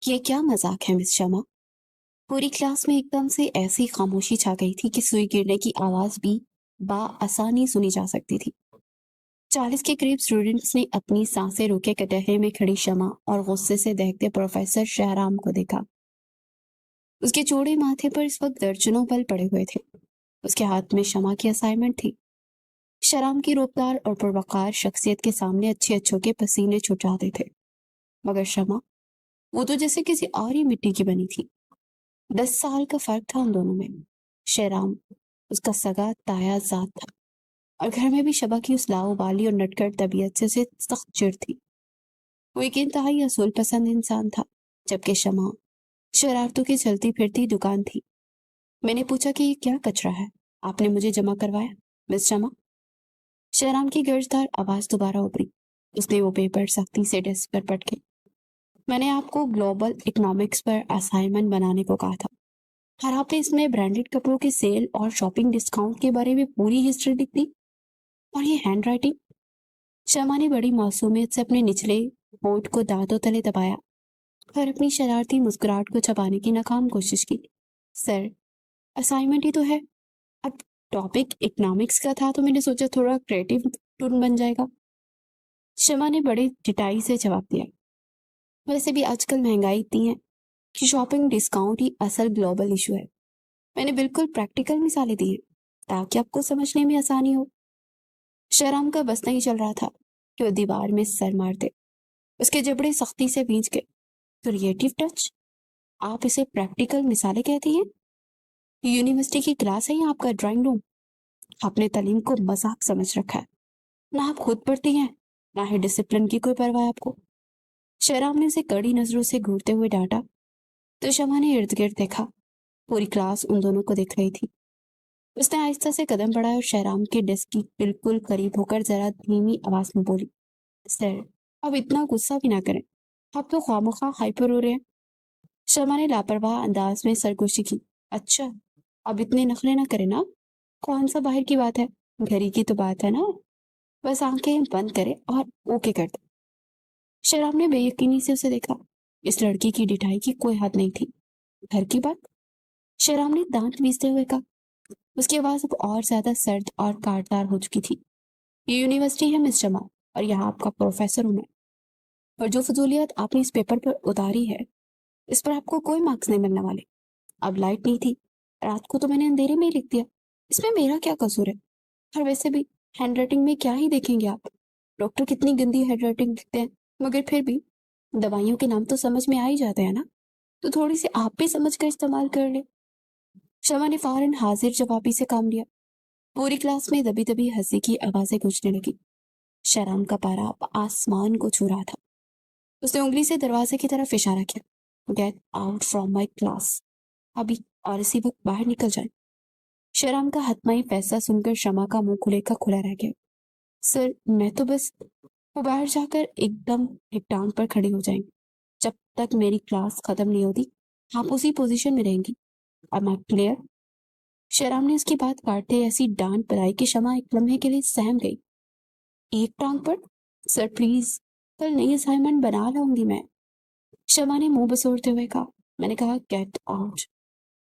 ये क्या मजाक है मिस शर्मा। पूरी क्लास में एकदम से ऐसी खामोशी छा गई थी कि सुई गिरने की आवाज भी आसानी सुनी जा सकती थी। 40 के करीब स्टूडेंट्स ने अपनी सांसें रोके कटहरे में खड़ी शमा और गुस्से से देखते प्रोफेसर शहराम को देखा। उसके चौड़े माथे पर इस वक्त दर्जनों बल पड़े हुए थे। उसके हाथ में शमा की असाइनमेंट थी। शराम की रूपदार और पुरवकार शख्सियत के सामने अच्छे अच्छों के पसीने छूट जाते थे। मगर शमा, वो तो जैसे किसी और ही मिट्टी की बनी थी। 10 साल का फर्क था उन दोनों में। शेराम उसका सगा ताया जात था और घर में भी शबा की उस लाओबाली और नटखट तबीयत से उसे सख्त चिढ़ थी। वो एक इंतहाई असूल पसंद इंसान था, जबकि शमा शरारतों की चलती फिरती दुकान थी। मैंने पूछा कि ये क्या कचरा है, आपने मुझे जमा करवाया मिस शमा। शेराम की गर्जदार आवाज दोबारा उभरी। उसने वो पेपर सख्ती से डेस्क पर पटके। मैंने आपको ग्लोबल इकोनॉमिक्स पर असाइनमेंट बनाने को कहा था और आपने इसमें ब्रांडेड कपड़ों के सेल और शॉपिंग डिस्काउंट के बारे में पूरी हिस्ट्री लिख दी। और ये हैंड राइटिंग। शमा ने बड़ी मासूमियत से अपने निचले होठ को दांतों तले दबाया और अपनी शरारती मुस्कुराहट को छुपाने की नाकाम कोशिश की। सर, असाइनमेंट ही तो है। अब टॉपिक इकोनॉमिक्स का था तो मैंने सोचा थोड़ा क्रिएटिव टून बन जाएगा। शमा ने बड़ी टिटाई से जवाब दिया। वैसे भी आजकल महंगाई इतनी है कि शॉपिंग डिस्काउंट ही असल ग्लोबल इशू है। मैंने बिल्कुल प्रैक्टिकल मिसालें दी हैं ताकि आपको समझने में आसानी हो। शहराम का बस नहीं चल रहा था कि वो दीवार में सर मारते। उसके जबड़े सख्ती से भींच गए। Creative touch? आप इसे प्रैक्टिकल मिसालें कहती हैं? यूनिवर्सिटी की क्लास है या आपका ड्राइंग रूम? आपने तालीम को मजाक समझ रखा है। ना आप खुद पढ़ती हैं, ना ही डिसिप्लिन की कोई परवाह है आपको। शहराम ने उसे कड़ी नजरों से घूरते हुए डांटा। तो शमा ने इर्द गिर्द देखा। पूरी क्लास उन दोनों को देख रही थी। उसने आहिस्ता से कदम बढ़ाया और शहराम के डेस्क की बिल्कुल करीब होकर जरा धीमी आवाज में बोली, सर, अब इतना गुस्सा भी ना करें। आप तो खामखा हाइपर हो रहे हैं। शर्मा ने लापरवाह अंदाज में सरगोशी की। अच्छा, अब इतने नखरे ना करें ना। कौन सा बाहर की बात है, घर ही की तो बात है ना। बस आंखें बंद करे और ओके कर दे। शराब ने बेयकीनी से उसे देखा। इस लड़की की डिठाई की कोई हद नहीं थी। घर की बात? शराब ने दांत पीसते हुए कहा। उसकी आवाज अब और ज्यादा सर्द और काटदार हो चुकी थी। ये यूनिवर्सिटी है मिस जमा, और यहाँ आपका प्रोफेसर हूं मैं। और जो फजूलियत आपने इस पेपर पर उतारी है, इस पर आपको कोई मार्क्स नहीं मिलने वाले। अब लाइट नहीं थी, रात को तो मैंने अंधेरे में ही लिख दिया। इसमें मेरा क्या कसूर है? और वैसे भी हैंडराइटिंग में क्या ही देखेंगे आप। डॉक्टर कितनी गंदी हैंडराइटिंग लिखते हैं। मगर फिर भी दवाइयों के नाम तो समझ में आ ही जाते हैं ना। तो थोड़ी सी आप भी समझ कर इस्तेमाल कर ले। शमा ने फौरन हाजिर जवाबी से काम लिया। पूरी क्लास में दबी दबी हंसी की आवाजें गूंजने लगी। शराम का पारा अब आसमान को छू रहा था। उसने उंगली से दरवाजे की तरफ इशारा किया। Get out from my class अभी, और इसी वक्त बाहर निकल जाए। शराम का हतमाई फैसला सुनकर शमा का मुंह खुले का खुला रह गया। सर, मैं तो बस, वो बाहर जाकर एकदम एक टांग पर खड़ी हो जाएंगी। जब तक मेरी क्लास खत्म नहीं होती आप उसी पोजीशन में रहेंगी। अब मैं क्लियर? शराम ने उसकी बात काटते ऐसी डांट पलाई कि शमा एक लम्हे के लिए सहम गई। एक टांग पर? सर प्लीज, कल नई असाइनमेंट बना लाऊंगी मैं। शमा ने मुंह बसोरते हुए कहा। मैंने कहा गेट आउट।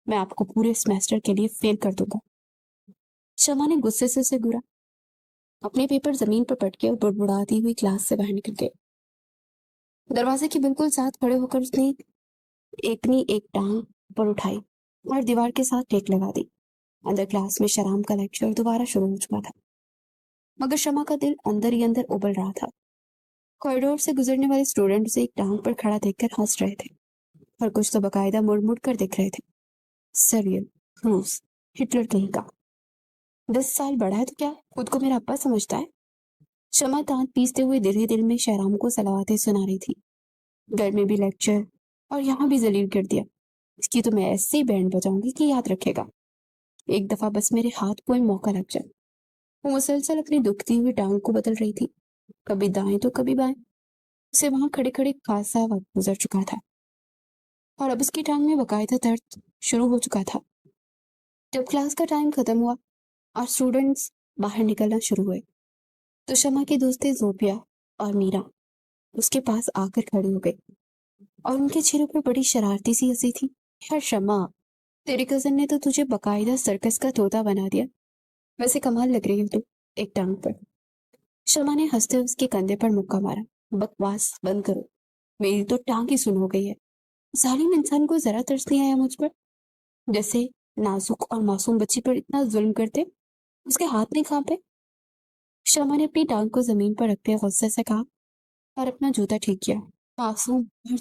मैं आपको पूरे सेमेस्टर के लिए फेल कर दूंगा। शमा ने गुस्से से उसे घूरा। अपने पेपर जमीन पर पटके और बुड़बुड़ाती हुई क्लास से बाहर निकल गई। दरवाजे के बिल्कुल साथ खड़े होकर उसने एक टांग ऊपर उठाई और दीवार के साथ टेक लगा दी। अंदर क्लास में शराम का लेक्चर दोबारा शुरू हो चुका था। मगर शमा का दिल अंदर ही अंदर उबल रहा था। कॉरिडोर से गुजरने वाले स्टूडेंट उसे एक टांग पर खड़ा देखकर हंस रहे थे और कुछ तो बकायदा मुड़ मुड़ कर देख रहे थे। सरियल, रूस, हिटलर कहीं का। 10 साल बड़ा है तो क्या खुद को मेरा अब्बा समझता है? शमा दांत पीसते हुए दिल ही दिल में शहराम को सलावतें सुना रही थी। घर में भी लेक्चर और यहाँ भी जलील कर दिया। इसकी तो मैं ऐसे ही बैंड बजाऊंगी कि याद रखेगा। एक दफा बस मेरे हाथ कोई मौका लग जाए। वो मुसलसल अपनी दुखती हुई टांग को बदल रही थी, कभी दाएं तो कभी बाएं। उसे वहां खड़े खड़े खासा वक्त गुजर चुका था और अब उसकी टांग में बकायदा दर्द शुरू हो चुका था। जब क्लास का टाइम खत्म हुआ और स्टूडेंट्स बाहर निकलना शुरू हुए, तो शमा की दोस्तें जोफिया और मीरा उसके पास आकर खड़ी हो गई। और उनके चेहरे पर बड़ी शरारती सी हंसी थी। यार शमा, तेरे कजन ने तो तुझे बकायदा सर्कस का तोता बना दिया। वैसे कमाल लग रही हो तू, एक टांग पर। शमा ने हंसते हुए उसके कंधे पर मुक्का मारा। बकवास बंद करो, मेरी तो टांग ही सुन हो गई है। जालिम इंसान को जरा तरस नहीं आया मुझ पर, जैसे नाजुक और मासूम बच्ची पर इतना जुल्म करते। उसके हाथ नहीं कांपे। शमा ने अपनी टांग को जमीन पर रखते गुस्से से कहा और अपना जूता ठीक किया। मासूम, और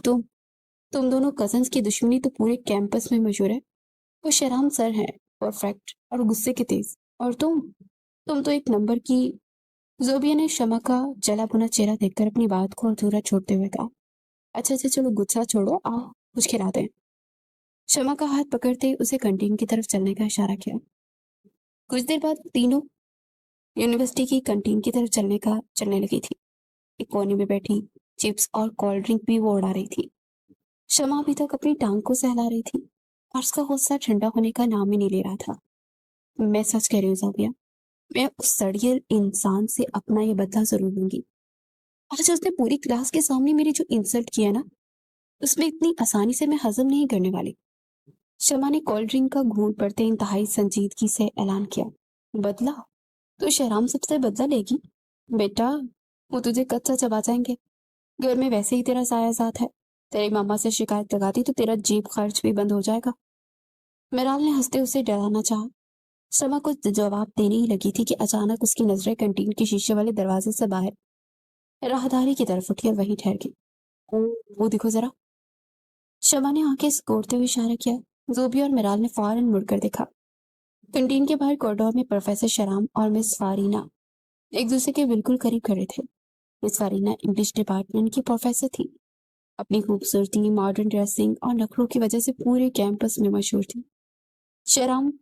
तुम दोनों कजन्स की दुश्मनी तो पूरे कैंपस में मशहूर है। वो शराम सर है, परफेक्ट और गुस्से के तेज, और तुम तो एक नंबर की। जोबिया ने शमा का जला भुना चेहरा देखकर अपनी बात को अधूरा छोड़ते हुए कहा, अच्छा अच्छा चलो गुस्सा छोड़ो, आओ कुछ खिलाते हैं। शमा का हाथ पकड़ते उसे कैंटीन की तरफ चलने का इशारा किया। कुछ देर बाद तीनों यूनिवर्सिटी की कैंटीन की तरफ चलने लगी थी। एक कोने में बैठी चिप्स और कोल्ड ड्रिंक भी वो उड़ा रही थी। शमा अभी तक अपनी टांग को सहला रही थी और उसका गुस्सा ठंडा होने का नाम ही नहीं ले रहा था। मैं सच कह रही हूँ जोबिया, मैं उस सड़ियल इंसान से अपना ये बदला जरूर लूंगी। आज उसने पूरी क्लास के सामने मेरी जो इंसल्ट किया ना, उसमें इतनी आसानी से मैं हजम नहीं करने वाली। शमा ने कोल्ड ड्रिंक का घूंट पड़ते इंतहाई संजीदगी से ऐलान किया। बदला? तो शहराम सबसे बदला लेगी? बेटा, वो तुझे कच्चा चबा जाएंगे। घर में वैसे ही तेरा साया साथ है। तेरी मामा से शिकायत लगाती तो तेरा जेब खर्च भी बंद हो जाएगा। मेराल ने हंसते उसे डराना चाहा। शमा कुछ जवाब देने ही लगी थी कि अचानक उसकी नजरें कैंटीन के शीशे वाले दरवाजे से बाहर राहदारी की तरफ उठी और वहीं ठहर गई। ओ, वो देखो जरा। शमा ने आंखें सिकोड़ते हुए इशारा किया। जोबी और मिराल ने फौरन मुड़कर देखा। कैंटीन के बाहर कॉरिडोर में प्रोफेसर शराम और मिस फारीना एक दूसरे के बिल्कुल करीब खड़े थे। मिस फारीना इंग्लिश डिपार्टमेंट की प्रोफेसर थी। अपनी खूबसूरती, मॉडर्न ड्रेसिंग और नखरों की वजह से पूरे कैंपस में मशहूर थी। शराम,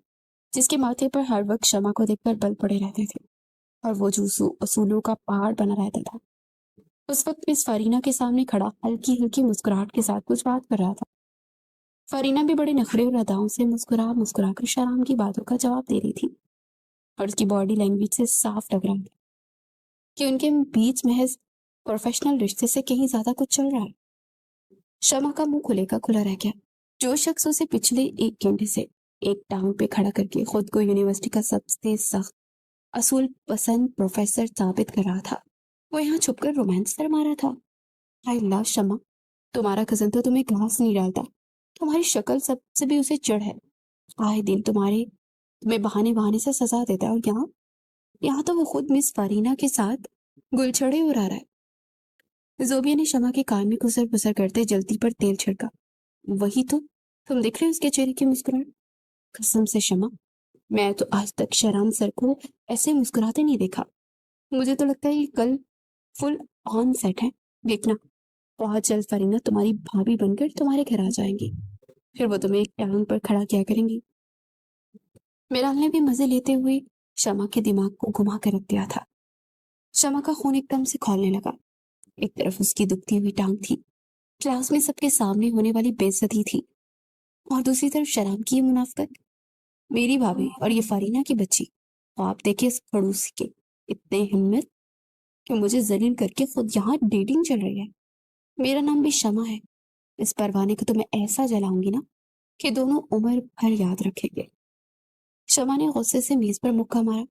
जिसके माथे पर हर वक्त शमा को देखकर बल पड़े रहते थे और वो जूसू असूलों का पहाड़ बना रहता था, उस वक्त मिस फारीना के सामने खड़ा हल्की हल्की मुस्कुराहट के साथ कुछ बात कर रहा था। फरीना भी बड़े नखरे और अदाओं से मुस्कुरा मुस्कुरा कर शराम की बातों का जवाब दे रही थी और उसकी बॉडी लैंग्वेज से साफ लग रहा था कि उनके बीच महज प्रोफेशनल रिश्ते से कहीं ज्यादा कुछ चल रहा है। शमा का मुंह खुले का खुला रह गया। जो शख्स उसे पिछले 1 घंटे से एक टांग पे खड़ा करके खुद को यूनिवर्सिटी का सबसे सख्त असूल पसंद प्रोफेसर साबित कर रहा था, वो यहाँ छुपकर रोमांस फरमा रहा था। हाय अल्लाह शमा, तुम्हारा कजन तो तुम्हें घास नहीं डालता। तुम्हारी शक्ल सबसे भी उसे चिढ़ है। आए दिन तुम्हें बहाने बहाने से सजा देता है, और यहाँ यहाँ तो वो खुद मिस फारीना के साथ गुलछड़े उड़ा रहा है। जोबिया ने शमा के कान में खुसर फुसर करते जल्दी पर तेल छिड़का। वही तो, तुम देख रहे हो उसके चेहरे की मुस्कुराहट? कसम से शमा, मैं तो आज तक शराम सर को ऐसे मुस्कुराते नहीं देखा। मुझे तो लगता है ये कल फुल ऑन सेट है। देखना, बहुत जल्द फरीना तुम्हारी भाभी बनकर तुम्हारे घर आ जाएंगी। फिर वो तुम्हें एक टांग पर खड़ा किया करेंगी। मिराल ने भी मजे लेते हुए शमा के दिमाग को घुमा कर रख दिया था। शमा का खून एकदम से खौलने लगा। एक तरफ उसकी दुखती हुई टांग थी, क्लास में सबके सामने होने वाली बेइज्जती थी, और दूसरी तरफ शराब की ये मुनाफकत। मेरी भाभी और ये फारीना की बच्ची, तो आप देखिए इस खड़ूसी के इतने हिम्मत कि मुझे जलील करके खुद यहाँ डेटिंग चल रही है। मेरा नाम भी शमा है। इस परवाने को तो मैं ऐसा जलाऊंगी ना कि दोनों उम्र भर याद रखेंगे। शमा ने गुस्से से मेज पर मुक्का मारा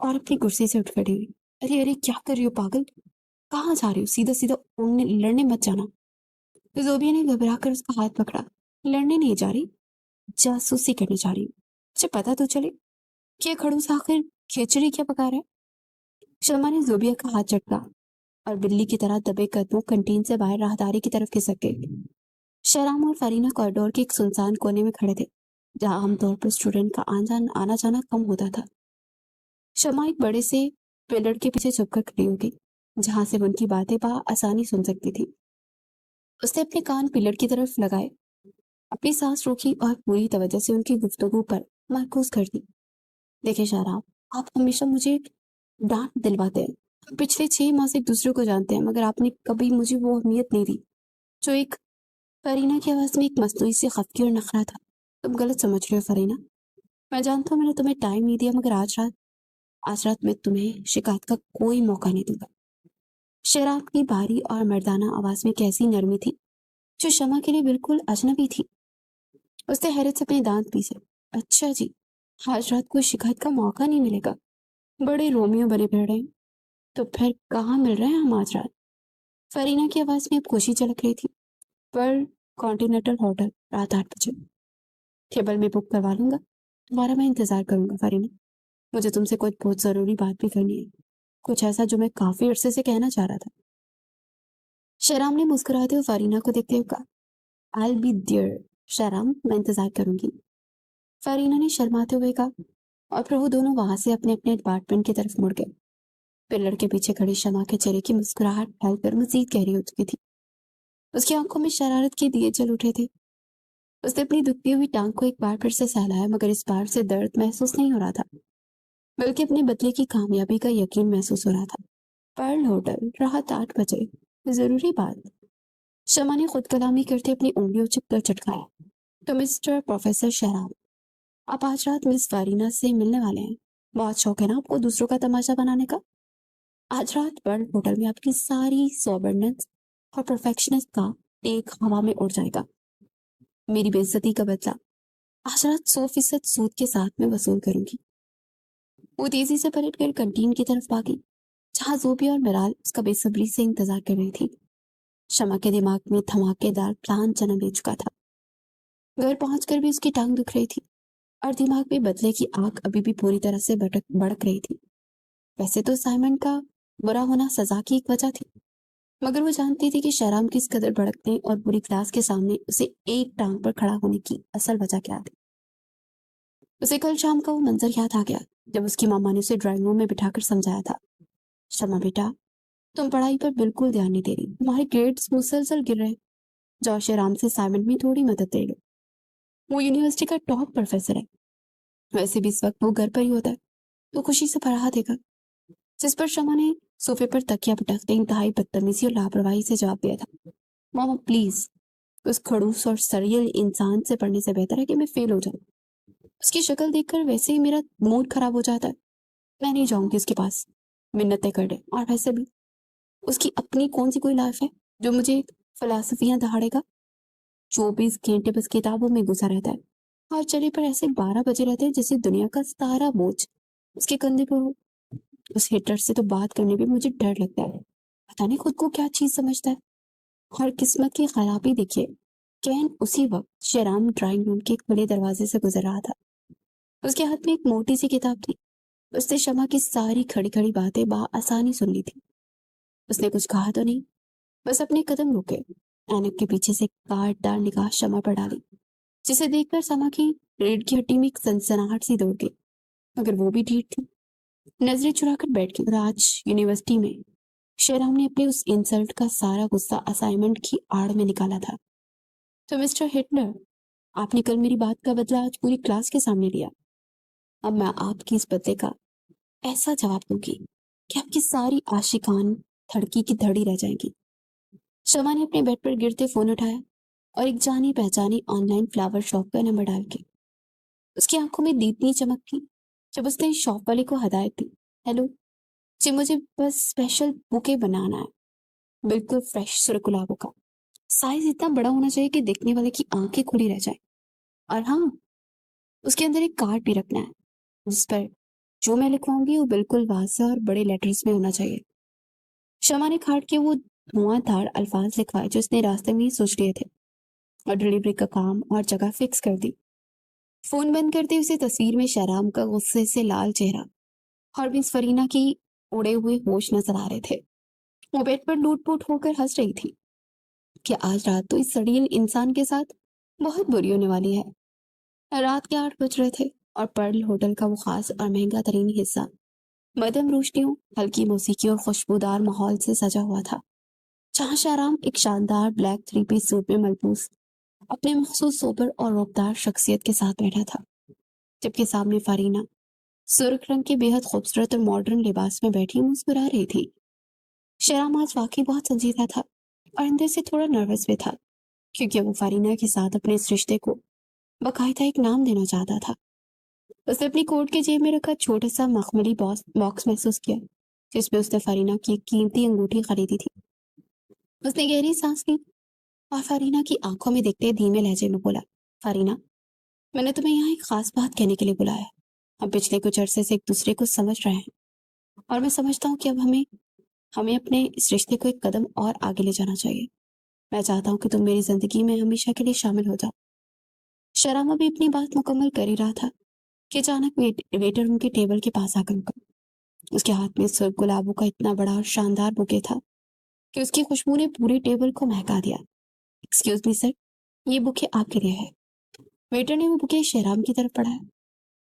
और अपनी कुर्सी से उठ खड़ी हुई। अरे अरे, क्या कर रही हो पागल? कहाँ जा रही हो? सीधा सीधा उड़ने लड़ने मत जाना। जोबिया ने घबरा कर उसका हाथ पकड़ा। लड़ने नहीं जा रही, जासूसी करने जा रही हूँ। मुझे पता तो चले कि ये खड़ूस आखिर खिचड़ी क्या पका रहा है। शर्मा ने जोबिया का हाथ झटका और बिल्ली की तरह दबे कदमों कैंटीन से बाहर राहदारी की तरफ खिसक गई। शराम और फरीना कॉरिडोर के एक सुनसान कोने में खड़े थे, जहां आमतौर पर स्टूडेंट का आना जाना कम होता था। शमा एक बड़े से पिलर के पीछे छुपकर खड़ी हो गई, जहां से वो उनकी बातें आसानी सुन सकती थी। उसने अपने कान पिलर की तरफ लगाए, अपनी सांस रोकी और पूरी तवज्जो से उनकी गुफ्तगू पर मरकूज कर दी। देखिए शाराब, आप हमेशा मुझे डांट दिलवाते हैं। हम पिछले 6 माह से एक दूसरे को जानते हैं, मगर आपने कभी मुझे वो अहमियत नहीं दी जो एक। फरीना की आवाज में एक मस्तूरी सी खफगी और नखरा था। तुम गलत समझ रहे हो फरीना। मैं जानता हूँ मैंने तुम्हें टाइम नहीं दिया, मगर आज रात मैं तुम्हें शिकायत का कोई मौका नहीं दूंगा। शराब की भारी और मर्दाना आवाज में कैसी नरमी थी जो शमा के लिए बिल्कुल अजनबी थी। उसने हैरत से अपने दांत पीसे। अच्छा जी, आज रात को शिकायत का मौका नहीं मिलेगा। बड़े रोमियो बने फिर रहे हैं। तो फिर कहाँ मिल रहे हैं हम आज रात? फरीना की आवाज में अब खुशी झलक रही थी। पर कॉन्टिनेंटल होटल, रात 8 बजे। टेबल में बुक करवा लूंगा। तुम्हारा मैं इंतजार करूंगा फरीना। मुझे तुमसे कुछ बहुत जरूरी बात भी करनी है। कुछ ऐसा जो मैं काफी अरसे से कहना चाह रहा था। शहराम ने मुस्कुराते हुए फरीना को देखते हुए कहा, आई बी देयर शहराम, मैं इंतजार करूंगी। फरीना ने शर्माते हुए कहा, और फिर वो दोनों वहां से अपने अपने अपार्टमेंट की तरफ मुड़ गए। पिलर के पीछे खड़ी शमा के चेहरे की मुस्कुराहट फैलकर मजीद गहरी हो चुकी थी। उसकी आंखों में शरारत के दिए जल उठे थे। उसने अपनी दुखती हुई टांग को एक बार फिर से सहलाया, मगर इस बार से दर्द महसूस नहीं हो रहा था, बल्कि अपने बदले की कामयाबी का यकीन महसूस हो रहा था। पर्ल होटल, रात 8 बजे। जरूरी बात। शमा ने खुद कलामी करते अपनी उंगलियों चिपकर चटकाया। तो मिस्टर प्रोफेसर शहराम, आप आज रात मिस फारीना से मिलने वाले हैं। बहुत शौक है ना आपको दूसरों का तमाशा बनाने का। आज रात पर्ल होटल में आपकी सारी सॉबरनेस और परफेक्शनिस्ट का एक हवा में उड़ जाएगा। मेरी बेइज्जती का बदला आज रात 100% सूद के साथ में वसूल करूंगी। वो तेजी से पलट कर कंटीन की तरफ भागी, जहां जोबी और मिराल उसका बेसब्री से इंतजार कर रही थी। शमा के दिमाग में धमाकेदार प्लान जन्म ले चुका था। घर पहुंचकर भी उसकी टांग दुख रही थी और दिमाग में बदले की आग अभी भी पूरी तरह से भड़क रही थी। वैसे तो साइमन का बुरा होना सजा की एक वजह थी, मगर वो जानती थी कि शहराम किस कदर भड़कने और पूरी क्लास के सामने उसे एक टांग पर खड़ा होने की असल वजह क्या थी। उसे कल शाम का वो मंजर याद आ गया, जब उसकी मामा ने उसे ड्राइंग रूम में बिठाकर समझाया था, शमा बेटा, तुम पढ़ाई पर बिल्कुल ध्यान नहीं दे रही, तुम्हारे ग्रेड्स मुसलसल गिर रहे हैं। जाओ शहराम से असाइनमेंट में थोड़ी मदद ले लो। वो यूनिवर्सिटी का टॉप प्रोफेसर है। वैसे भी इस वक्त वो घर पर ही होता है, तो खुशी से पढ़ा देगा। जिस पर शमा ने सोफे पर तकिया पटकते इंतहाई बदतमीजी और लापरवाही से जवाब दिया था, मामा प्लीज, उस खड़ूस और सरियल इंसान से पढ़ने से बेहतर है कि मैं फेल हो जाऊं। उसकी शक्ल देखकर वैसे ही मेरा मूड खराब हो जाता है। मैं नहीं जाऊंगी उसके पास, मिन्नतें कर दे। और वैसे भी उसकी अपनी कौन सी कोई लाइफ है जो मुझे फिलासफियां दहाड़ेगा। 24 घंटे बस किताबों में घुसा रहता है और चले पर ऐसे 12 बजे रहते हैं जैसे दुनिया का सारा बोझ उसके कंधे पर हो। उस हिटलर से तो बात करने में मुझे डर लगता है। पता नहीं खुद को क्या चीज समझता है। और किस्मत की खराबी देखिए, कैन उसी वक्त शराम ड्राइंग रूम के खुले दरवाजे से गुजर रहा था। उसके हाथ में एक मोटी सी किताब थी। उसने शमा की सारी खड़ी खड़ी बातें आसानी सुन ली थी। उसने कुछ कहा तो नहीं, बस अपने कदम रोके, ऐनक के पीछे से कांटदार निगाह शमा पर डाली, जिसे देखकर शमा की रीढ़ की हड्डी में एक सनसनाहट सी दौड़ गई। मगर वो भी ढीठ थी, नजरें चुराकर बैठ गई। और आज यूनिवर्सिटी में शेराम ने अपने उस इंसल्ट का सारा गुस्सा असाइनमेंट की आड़ में निकाला था। तो मिस्टर हिटलर, आपने कल मेरी बात का बदला आज पूरी क्लास के सामने लिया। अब मैं आपकी इस बदले का ऐसा जवाब दूंगी कि आपकी सारी आशिकान धड़की की धड़ी रह जाएंगी। शमा ने अपने बेड पर गिरते फोन उठाया और एक जानी पहचानी ऑनलाइन फ्लावर शॉप का नंबर डाल के उसकी आंखों में दीपनी चमक थी जब उसने शॉप वाले को हदायत दी, हेलो जी, मुझे बस स्पेशल बुके बनाना है, बिल्कुल फ्रेश सुरकुलाबों का। साइज इतना बड़ा होना चाहिए कि देखने वाले की आंखें खुली रह जाए। और हाँ, उसके अंदर एक कार्ड भी रखना है, जिस पर जो मैं लिखवाऊंगी वो बिल्कुल वाज़ेह और बड़े लेटर्स में होना चाहिए। शमा ने कार्ड के वो धुआंधार अल्फाज लिखवाए जो उसने रास्ते में ही सोच लिए थे, और डिलीवरी का काम और जगह फिक्स कर दी। फोन बंद करते उसे तस्वीर में शहराम का गुस्से से लाल चेहरा और मिस फरीना की उड़े हुए होश नजर आ रहे थे। वो बेड पर लूट-पुट होकर हंस रही थी कि आज रात तो इस सड़ील इंसान के साथ बहुत बुरी होने वाली है। रात के 8 बज रहे थे और पर्ल होटल का वो खास और महंगा तरीन हिस्सा मध्यम रोशनियों, हल्की मौसीकी और खुशबूदार माहौल से सजा हुआ था, जहां शाहराम एक शानदार ब्लैक 3 पीस सूट में मलबूस अपने मखसूस सोबर और रौबदार शख्सियत के साथ बैठा था, जबकि सामने फारीना सुर्ख रंग के बेहद खूबसूरत और मॉडर्न लिबास में बैठी मुस्कुरा रही थी। शाहराम आज वाकई बहुत संजीदा था और अंदर से थोड़ा नर्वस भी था, क्योंकि वो फारीना के साथ अपने इस रिश्ते को बाकायदा एक नाम देना चाहता था। उसने अपनी कोट के जेब में रखा छोटा सा मखमली बॉक्स महसूस किया, जिसमें उसने फरीना की एक कीमती अंगूठी खरीदी थी। उसने गहरी सांस ली और फरीना की आंखों में देखते धीमे लहजे में बोला, फरीना, मैंने तुम्हें यहाँ एक खास बात कहने के लिए बुलाया है। हम पिछले कुछ अरसे से एक दूसरे को समझ रहे हैं और मैं समझता हूँ कि अब हमें हमें अपने इस रिश्ते को एक कदम और आगे ले जाना चाहिए। मैं चाहता हूँ कि तुम मेरी जिंदगी में हमेशा के लिए शामिल हो जाओ। शरामा भी अपनी बात मुकम्मल कर ही रहा था कि अचानक वेटर उनके टेबल के पास आकर रुका। उसके हाथ में सिर्फ गुलाबों का इतना बड़ा और शानदार बुके था कि उसकी खुशबू ने पूरे टेबल को महका दिया। एक्सक्यूज मी सर, ये बुके आपके लिए है। वेटर ने वो बुके शहराम की तरफ बढ़ाया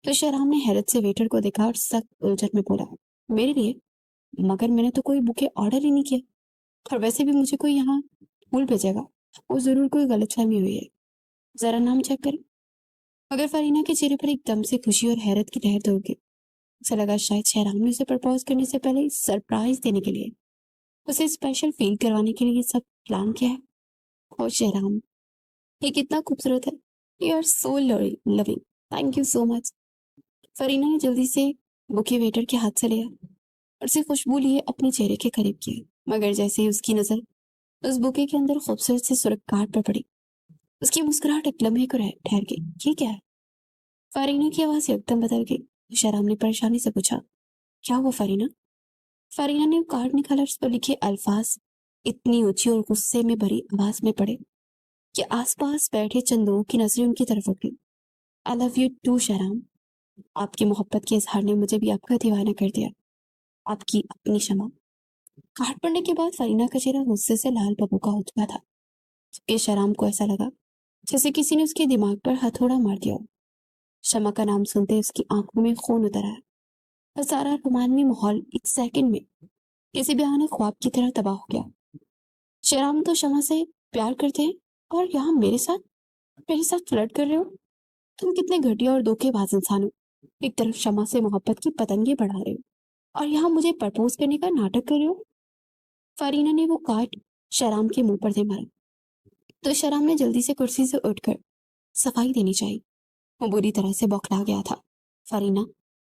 तो शहराम ने हैरत से वेटर को देखा और सख्त उलझन में बोला, मेरे लिए? मगर मैंने तो कोई बुके ऑर्डर ही नहीं किया, और वैसे भी मुझे कोई यहाँ फूल भेजेगा, वो जरूर कोई गलतफहमी हुई है। जरा नाम चेक करें। मगर फरीना के चेहरे पर एकदम से खुशी और हैरत की लहर दौड़ गई। उसे लगा शायद शहराम ने उसे प्रपोज करने से पहले सरप्राइज देने के लिए, उसे स्पेशल फील करवाने के लिए ये सब प्लान किया है। और शहराम, ये कितना खूबसूरत है। You are so loving, thank you so much. Farina ने जल्दी से बुके वेटर के हाथ से लिया और उसे खुशबू लिए अपने चेहरे के करीब किया। मगर जैसे ही उसकी नजर उस बुके के अंदर खूबसूरत से सुर्ख कार्ड पर पड़ी, उसकी मुस्कुराहट एक लम्हे को ठहर गई। ये क्या है? फरीना की आवाज एकदम बदल गई। शराम ने परेशानी से पूछा, क्या हुआ फरीना? फरीना ने वो कार्ड निकाला, उस पर लिखे अल्फाज इतनी ऊंची और गुस्से में भरी आवाज में पड़े कि आसपास बैठे चंद लोगों की नजरें उनकी तरफ उठ गई। I love you too Sharam. आपकी मोहब्बत के इजहार ने मुझे भी आपका दीवाना कर दिया। आपकी अपनी क्षमा। कार्ड पढ़ने के बाद फरीना का चेहरा गुस्से से लाल बबू का हो चुका था। जबकि शराम को ऐसा लगा जैसे किसी ने उसके दिमाग पर हथौड़ा मार दिया हो। शमा का नाम सुनते ही उसकी आंखों में खून उतर आया और सारा रोमांची माहौल एक सेकंड में किसी भयानक ख्वाब की तरह तबाह हो गया। शराम तो शमा से प्यार करते हैं और यहाँ मेरे साथ फ्लर्ट कर रहे हो? तुम कितने घटिया और धोखेबाज इंसान हो। एक तरफ शमा से मोहब्बत की पतंगे बढ़ा रहे हो और यहाँ मुझे प्रपोज करने का नाटक कर रहे हो। फरीना ने वो कार्ड शराम के मुंह पर दे मारा तो शराम ने जल्दी से कुर्सी से उठकर सफाई देनी चाहिए। वो बुरी तरह से बौखला गया था। Farina,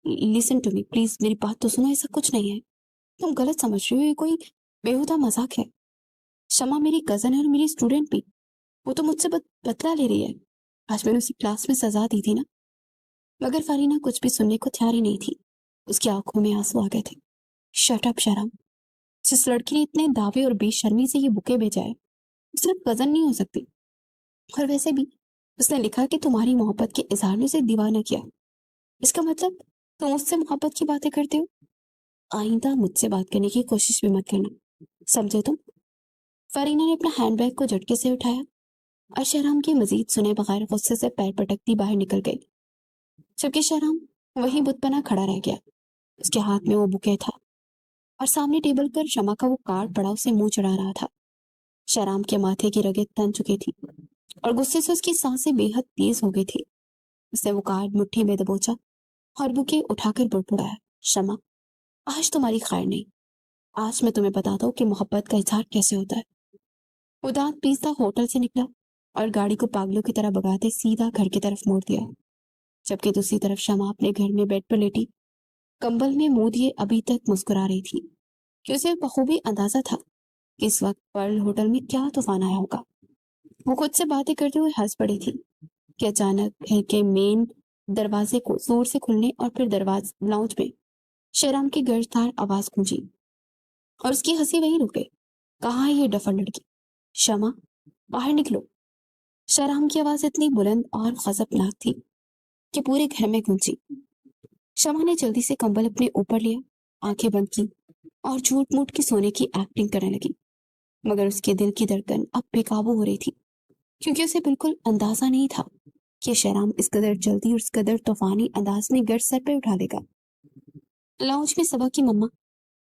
listen to me please, मेरी बात तो सुनो। ऐसा कुछ नहीं है, तुम गलत समझ रही हो। ये कोई बेहुदा मजाक है। शमा मेरी कजन है और मेरी स्टूडेंट भी। वो तो मुझसे बदला ले रही है। आज मैंने उसी क्लास में सजा दी थी ना। मगर फरीना कुछ भी सुनने को तैयार ही नहीं थी। उसकी आंखों में आंसू आ गए थे। Shut up Sharam. जिस लड़की ने इतने दावे और बेशर्मी से ये बुके भेजा है, वो सिर्फ कजन नहीं हो सकती। और वैसे भी उसने लिखा कि तुम्हारी मोहब्बत के इजहार ने उसे दीवाना किया। इसका मतलब तुम उससे मोहब्बत की बातें करते हो। आइंदा मुझसे बात करने की कोशिश भी मत करना, समझे तुम? फरीना ने अपना हैंडबैग को झटके से उठाया और शहराम की मजीद सुने बगैर गुस्से से पैर पटकती बाहर निकल गई। जबकि शहराम वहीं बुत बना खड़ा रह गया। उसके हाथ में वो बुके था और सामने टेबल पर शमा का वो कार्ड पड़ा उसे मुंह चढ़ा रहा था। शहराम के माथे की रगें तन चुकी थी और गुस्से से उसकी सांसें बेहद तेज हो गई थी। उसने वो कार्ड मुट्ठी में दबोचा और बुके उठाकर बुड़बुड़ाया, शमा, आज तुम्हारी खैर नहीं। आज मैं तुम्हें बताता हूँ कि मोहब्बत का इजहार कैसे होता है। वो दांत पीसता होटल से निकला और गाड़ी को पागलों की तरह भगाते सीधा घर की तरफ मोड़ दिया। जबकि दूसरी तरफ शमा अपने घर में बेड पर लेटी कंबल में मुंह दिए अभी तक मुस्कुरा रही थी कि उसे बखूबी अंदाजा था कि इस वक्त पर्ल होटल में क्या तूफान आया होगा। वो खुद से बातें करते हुए हंस पड़ी थी कि अचानक घर के मेन दरवाजे को जोर से खुलने और फिर दरवाजे लाउंज में शहराम की गर्जदार आवाज गूंजी और उसकी हंसी वहीं रुक गई। कहाँ है ये डफर लड़की? शमा, बाहर निकलो। शहराम की आवाज इतनी बुलंद और गजबनाक थी कि पूरे घर में गूंजी। शमा ने जल्दी से कंबल अपने ऊपर लिया, आंखें बंद की और झूठ मूठ की सोने की एक्टिंग करने लगी। मगर उसके दिल की धड़कन अब बेकाबू हो रही थी क्योंकि उसे बिल्कुल अंदाजा नहीं था कि शहराम इस कदर जल्दी और इस कदर तूफानी अंदाज में गर्ज सर पे उठा देगा। लाउंज में सबा की मम्मा,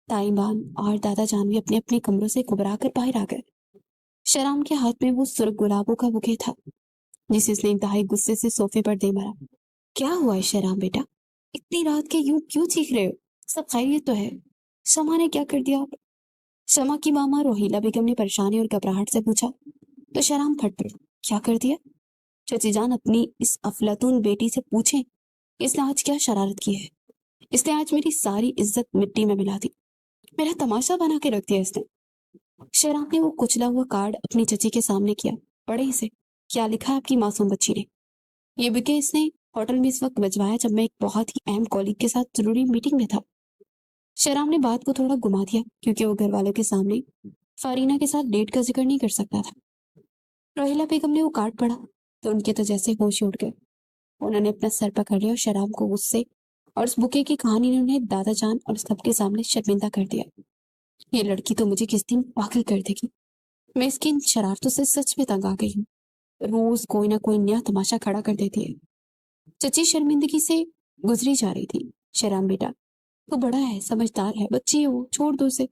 ताईबान और दादा जान भी अपने अपने कमरों से घबरा कर बाहर आ गए। शहराम के हाथ में वो सुर्ख गुलाबों का बुके था जिसे उसने इंतहाई गुस्से से सोफे पर दे मारा। क्या हुआ है शहराम बेटा? इतनी रात के यूं क्यों चीख रहे हो? सब खैरियत तो है? शमा ने क्या कर दिया आप? शमा की मामा रोहिला बेगम ने परेशानी और घबराहट से पूछा तो शहराम फट पड़ा। क्या कर दिया? चाची जान अपनी इस अफलातून बेटी से पूछें इसने आज क्या शरारत की है। इसने आज मेरी सारी इज्जत मिट्टी में मिला दी। मेरा तमाशा बना के रख दिया इसने। शहराम ने वो कुचला हुआ कार्ड अपनी चची के सामने किया। पढ़े इसे, क्या लिखा है आपकी मासूम बच्ची ने। ये बिके इसने होटल में इस वक्त भिजवाया जब मैं एक बहुत ही अहम कॉलीग के साथ जरूरी मीटिंग में था। शहराम ने बात को थोड़ा घुमा दिया क्योंकि वो घर वालों के सामने फारीना के साथ डेट का जिक्र नहीं कर सकता था। रोहिला बेगम ने वो कार्ड पढ़ा तो उनके तो जैसे होश ही उड़ गए। उन्होंने अपना सर पकड़ लिया और शराब को गुस्से और उस बुके की कहानी ने उन्हें दादा जान और सबके सामने शर्मिंदा कर दिया। ये लड़की तो मुझे किस दिन पागल कर देगी। मैं इसकी इन शरारतों से सच में तंग आ गई हूँ। रोज कोई ना कोई नया तमाशा खड़ा कर देती है। चची शर्मिंदगी से गुजरी जा रही थी। शराब बेटा, तू बड़ा है, समझदार है, बच्ची है वो, छोड़ दो उसे।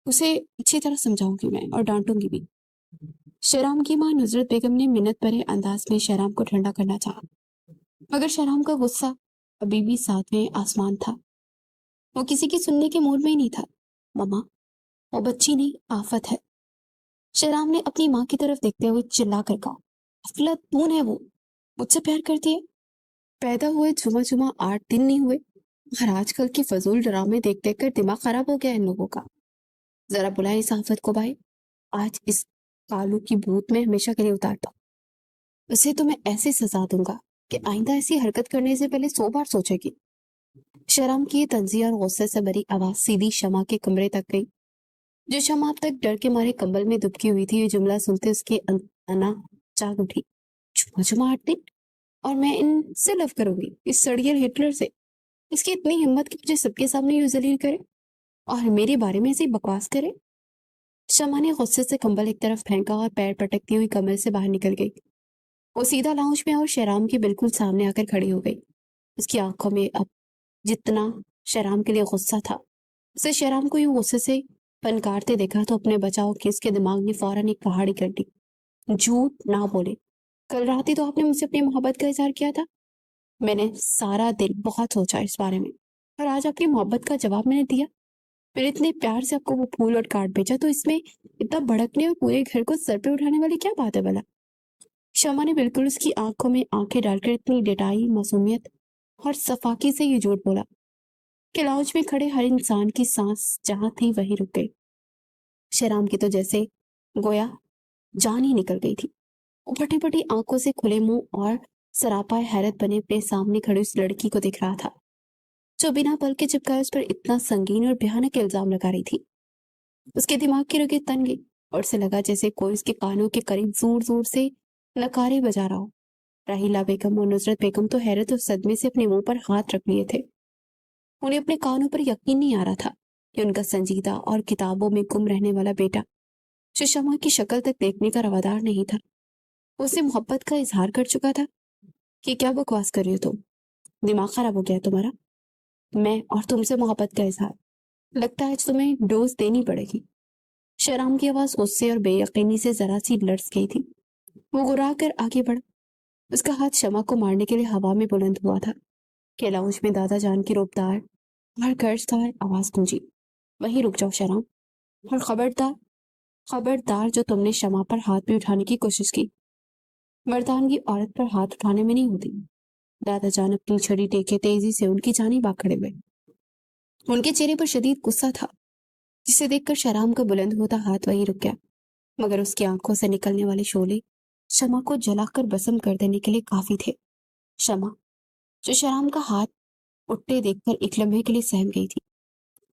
उसे अच्छी तरह समझाऊंगी मैं और डांटूंगी भी। शराम की मां नुजरत बेगम ने मिन्नत भरे अंदाज में शराम को ठंडा करना चाहा, मगर शराम का गुस्सा अभी भी सातवें आसमान था। वो किसी की सुनने के मूड में ही नहीं था। मम्मा, वो बच्ची नहीं, आफत है। शराम ने अपनी माँ की तरफ देखते हुए चिल्ला कर कहा, अफलातून है वो, मुझसे प्यार करती है। पैदा हुए जुमा जुमा 8 दिन नहीं हुए और आजकल की फजूल ड्रामे देख देख कर दिमाग खराब हो गया इन लोगों का। जरा बुलाए इस आफत को भाई, आज इस कालू की भूत में हमेशा के लिए उतारता। उसे तो मैं ऐसी सजा दूंगा कि आइंदा ऐसी हरकत करने से पहले 100 बार सोचेगी। शर्म की तंजी और गुस्से से भरी आवाज सीधी शमा के कमरे तक गई। जो शमा अब तक डर के मारे कंबल में दुबकी हुई थी, ये जुमला सुनते उसके अना जाग उठी। चुमा चुमा 8 दिन, और मैं इनसे लव करूंगी, इस सड़ियल हिटलर से। इसकी इतनी हिम्मत कि मुझे सबके सामने यूं जलील करे और मेरे बारे में ऐसी बकवास करे। शमा ने गुस्से से कंबल एक तरफ फेंका और पैर पटकती हुई कमरे से बाहर निकल गई। वो सीधा लाउंज में और शहराम के बिल्कुल सामने आकर खड़ी हो गई। उसकी आंखों में अब जितना शहराम के लिए गुस्सा था, उसे शहराम को यूं गुस्से से फनकारते देखा तो अपने बचाव के इसके दिमाग ने फौरन एक पहाड़ी कर दी। झूठ ना बोले, कल रात ही तो आपने मुझसे अपनी मोहब्बत का इजहार किया था। मैंने सारा दिन बहुत सोचा इस बारे में और आज आपकी मोहब्बत का जवाब मैंने दिया। फिर इतने प्यार से आपको वो फूल और कार्ड भेजा, तो इसमें इतना भड़कने और पूरे घर को सर पे उठाने वाली क्या बात है भला। शमा ने बिल्कुल उसकी आंखों में आंखें डालकर इतनी डटाई मासूमियत और सफाकी से ये झूठ बोला कि लाउंज में खड़े हर इंसान की सांस जहां थी वहीं रुक गई। शराम की तो जैसे गोया जान ही निकल गई थी। वो फटी फटी आंखों से खुले मुंह और सरापाए हैरत बने अपने सामने खड़ी उस लड़की को दिख रहा था, जो बिना पल के चिपकाए उस पर इतना संगीन और भयानक इल्जाम लगा रही थी। उसके दिमाग की रगें तन गई और उसे लगा जैसे कोई उसके कानों के करीब जोर जोर से नकारे बजा रहा हो। राहिला बेगम और नुसरत बेगम तो हैरत और सदमे से अपने मुंह पर हाथ रख लिए थे। उन्हें अपने कानों पर यकीन नहीं आ रहा था कि उनका संजीदा और किताबों में गुम रहने वाला बेटा, जो शमा की शक्ल तक देखने का रवादार नहीं था, उससे मोहब्बत का इजहार कर चुका था। कि क्या बकवास कर रही हो तुम, दिमाग खराब हो गया है तुम्हारा। मैं और तुमसे मोहब्बत का इजहार, लगता है आज तुम्हें डोज देनी पड़ेगी। शराम की आवाज गुस्से और बेयकीनी से जरा सी लर्ज गई थी। वो गुर्रा कर आगे बढ़ा। उसका हाथ शमा को मारने के लिए हवा में बुलंद हुआ था कि लाउंज में दादा जान की रफ्तार और गर्जदार आवाज गूंजी, वहीं रुक जाओ शराम, और खबरदार खबरदार जो तुमने शमा पर हाथ भी उठाने की कोशिश की। मर्दानगी औरत पर हाथ उठाने में नहीं होती। दादा जान अपनी छड़ी टेके तेजी से उनकी जानिब आ खड़े हुए। उनके चेहरे पर शदीद गुस्सा था, जिसे देखकर शराम का बुलंद होता हाथ वहीं रुक गया। मगर उसकी आंखों से निकलने वाले शोले शमा को जलाकर भस्म कर देने के लिए काफी थे। शमा, जो शराम का हाथ उठते देखकर एक लम्हे के लिए सहम गई थी,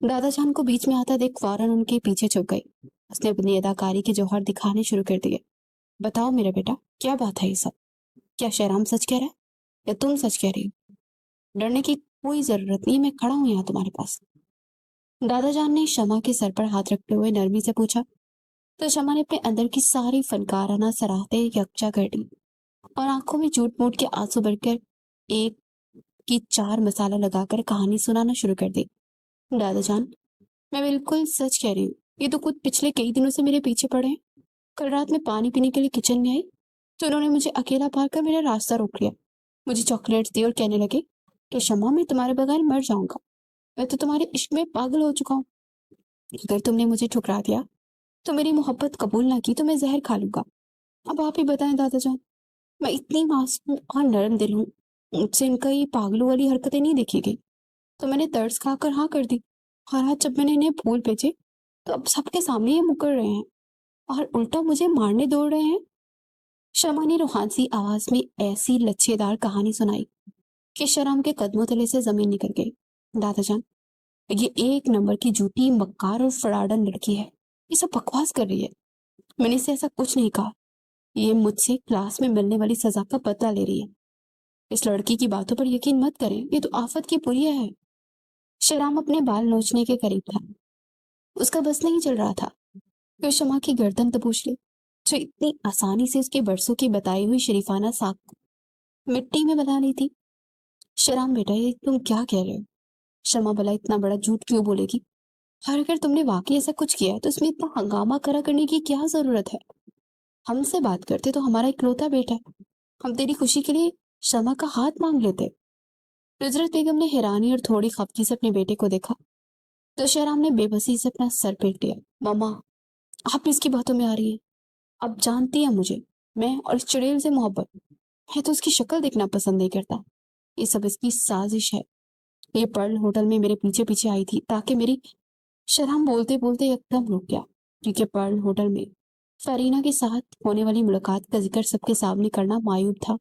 दादाजान को बीच में आता देख फौरन उनके पीछे छुप गई। उसने अपनी अदाकारी के जौहर दिखाने शुरू कर दिए। बताओ मेरा बेटा, क्या बात है ये सब? क्या शहराम सच कह रहा है या तुम सच कह रही हो? डरने की कोई जरूरत नहीं, मैं खड़ा हूं यहाँ तुम्हारे पास। दादाजान ने शमा के सर पर हाथ रखते हुए नरमी से पूछा, तो शमा ने अपने अंदर की सारी फनकाराना सराहते यकजा कर दी और आंखों में झूठ मूठ के आंसू भरकर एक की 4 मसाला लगाकर कहानी सुनाना शुरू कर दी। दादाजान, मैं बिल्कुल सच कह रही हूँ। ये तो खुद पिछले कई दिनों से मेरे पीछे पड़े हैं। कल रात में पानी पीने के लिए किचन में आई तो उन्होंने मुझे अकेला पाकर मेरा रास्ता रोक लिया। मुझे चॉकलेट्स दी और कहने लगे कि शमा, मैं तुम्हारे बगैर मर जाऊंगा। मैं तो तुम्हारे इश्क में पागल हो चुका हूँ। अगर तुमने मुझे ठुकरा दिया तो मेरी मोहब्बत कबूल ना की तो मैं जहर खा लूंगा। अब आप ही बताएं दादाजान, मैं इतनी मासूम और नरम दिल हूँ, मुझसे इनका ये पागलों वाली हरकतें नहीं देखी गई, तो मैंने तर्स खाकर हाँ कर दी। और आज जब मैंने इन्हें फूल भेजे तो अब सबके सामने ये मुकर रहे हैं और उल्टा मुझे मारने दौड़ रहे हैं। शमा ने रूहानी आवाज में ऐसी लच्छेदार कहानी सुनाई कि शराम के कदमों तले से जमीन निकल गई। दादाजान, ये एक नंबर की झूठी, मक्कार और फराडन लड़की है। ये सब बकवास कर रही है। मैंने इसे ऐसा कुछ नहीं कहा। ये मुझसे क्लास में मिलने वाली सजा का बदला ले रही है। इस लड़की की बातों पर यकीन मत करें, ये तो आफत की पुरिया है। शराम अपने बाल नोचने के करीब था। उसका बस नहीं चल रहा था। फिर शमा की गर्दन दबोच ली, जो इतनी आसानी से उसके बरसों की बताई हुई शरीफाना साख को मिट्टी में बना ली थी। शराम बेटा, ये तुम क्या कह रहे हो? शमा भला इतना बड़ा झूठ क्यों बोलेगी? और अगर तुमने वाकई ऐसा कुछ किया है तो इसमें इतना हंगामा करा करने की क्या जरूरत है? हमसे बात करते तो हमारा इकलौता बेटा है। हम तेरी खुशी के लिए शमा का हाथ मांग लेते। नुजरत बेगम ने हैरानी और थोड़ी खफगी से अपने बेटे को देखा तो शहराम ने बेबसी से अपना सर पीट लिया। मामा, आप इसकी बातों में आ रही हैं। अब जानती है मुझे, मैं और इस चुड़ैल से मोहब्बत। मैं तो उसकी शक्ल देखना पसंद नहीं करता। ये सब इसकी साजिश है। ये पर्ल होटल में मेरे पीछे पीछे आई थी ताकि मेरी शराम बोलते बोलते एकदम रुक गया, क्योंकि पर्ल होटल में फरीना के साथ होने वाली मुलाकात का जिक्र सबके सामने करना मायूब था।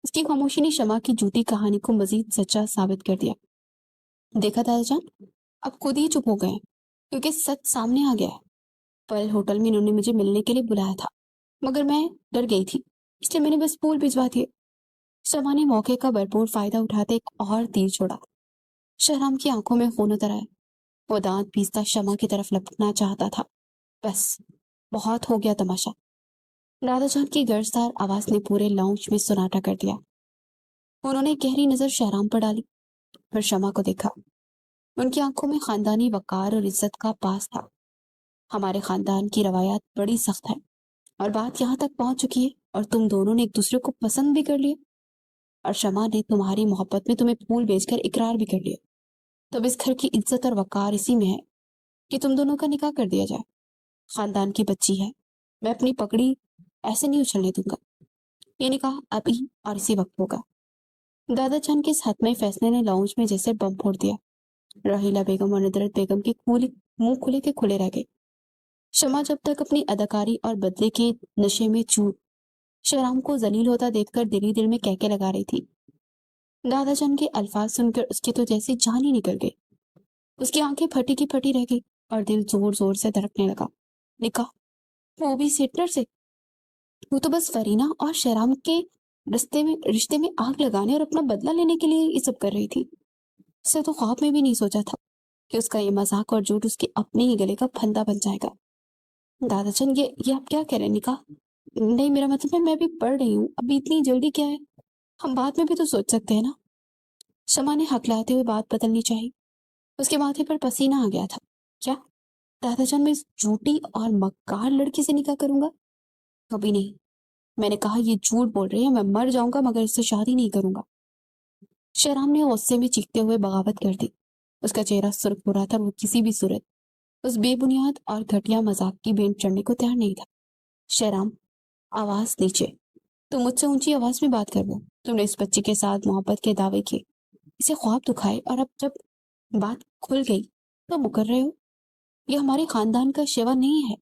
उसकी खामोशी ने शमा की झूठी कहानी को मजीद सच्चा साबित कर दिया। देखा दादाजान, अब खुद ही चुप हो गए क्योंकि सच सामने आ गया है। पर्ल होटल में इन्होंने मुझे मिलने के लिए बुलाया था, मगर मैं डर गई थी, इसलिए मैंने बस फूल भिजवा दिए। शमा ने मौके का भरपूर फायदा उठाते एक और तीर छोड़ा। शहराम की आंखों में खून उतर आया। वो दांत पीसता शमा की तरफ लपकना चाहता था। बस, बहुत हो गया तमाशा। दादाजान की गर्जदार आवाज ने पूरे लाउंज में सन्नाटा कर दिया। उन्होंने गहरी नजर शहराम पर डाली, फिर शमा को देखा। उनकी आंखों में खानदानी वकार और इज्जत का पास था। हमारे खानदान की रवायात बड़ी सख्त है और बात यहाँ तक पहुंच चुकी है और तुम दोनों ने एक दूसरे को पसंद भी कर लिया, और शमा ने तुम्हारी मोहब्बत में तुम्हें फूल बेचकर इकरार भी कर लिया। तब इस घर की इज्जत और वकार इसी में है कि तुम दोनों का निकाह कर दिया जाए। खानदान की बच्ची है, मैं अपनी पकड़ी ऐसे नहीं उछलने दूंगा। ये निकाह अभी और इसी वक्त होगा। दादाजान के इस हतमी फैसले ने लाउंज में जैसे बम फोड़ दिया। राहिला बेगम और नुदरत बेगम के खुले मुंह खुले के खुले रह गए। शमा जब तक अपनी अदाकारी और बदले के नशे में चूर शहराम को जलील होता देखकर दिल ही दिल में कहके लगा रही थी। दादाजान के अल्फाज सुनकर उसकी तो जैसी जान ही निकल गई। उसकी आंखें फटी की फटी रह गई और दिल जोर जोर से धड़कने लगा। निकाह, वो भी सेटलर से? वो तो बस फरीना और शहराम के रिश्ते में आग लगाने और अपना बदला लेने के लिए ये सब कर रही थी। उसे तो ख्वाब में भी नहीं सोचा था कि उसका ये मजाक और झूठ उसके अपने ही गले का फंदा बन जाएगा। दादाजान, ये आप क्या कह रहे हैं? निकाह? नहीं, मेरा मतलब है मैं भी पढ़ रही हूँ, अभी इतनी जल्दी क्या है? हम बाद में भी तो सोच सकते हैं ना। शमा ने हकलाते हुए बात बदलनी चाहिए। उसके माथे पर पसीना आ गया था। क्या? दादाजान, मैं इस झूठी और मक्कार लड़की से निकाह करूंगा? कभी नहीं। मैंने कहा ये झूठ बोल रही है, मैं मर जाऊंगा मगर इससे शादी नहीं करूंगा। शहराम ने गुस्से में चीखते हुए बगावत कर दी। उसका चेहरा सुर्ख हो रहा था और वो किसी भी सूरत उस बेबुनियाद और घटिया मजाक की भेंट चढ़ने को तैयार नहीं था। शहराम, आवाज नीचे। तुम मुझसे ऊंची आवाज में बात कर लो। तुमने इस बच्ची के साथ मोहब्बत के दावे किए, इसे ख्वाब दिखाए, और अब जब बात खुल गई तो मुकर रहे हो। ये हमारे खानदान का शेवा नहीं है।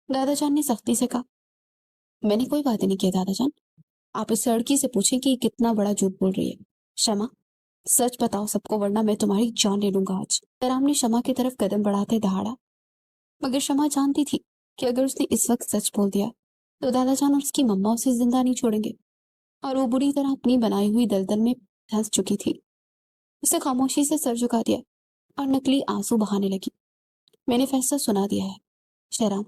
दादाजान ने सख्ती से कहा। मैंने कोई बात नहीं किया दादाजान। आप इस लड़की से पूछें कि कितना बड़ा झूठ बोल रही है। शमा, सच बताओ सबको, वरना मैं तुम्हारी जान ले लूंगा आज। राम ने शमा की तरफ कदम बढ़ाते दहाड़ा, मगर शमा जानती थी कि अगर उसने इस वक्त सच बोल दिया तो दादाजान और उसकी मम्मा उसे जिंदा नहीं छोड़ेंगे, और वो बुरी तरह अपनी बनाई हुई दलदल में फंस चुकी थी। उसे खामोशी से सर झुका दिया और नकली आंसू बहाने लगी। मैंने फैसला सुना दिया है शहराम।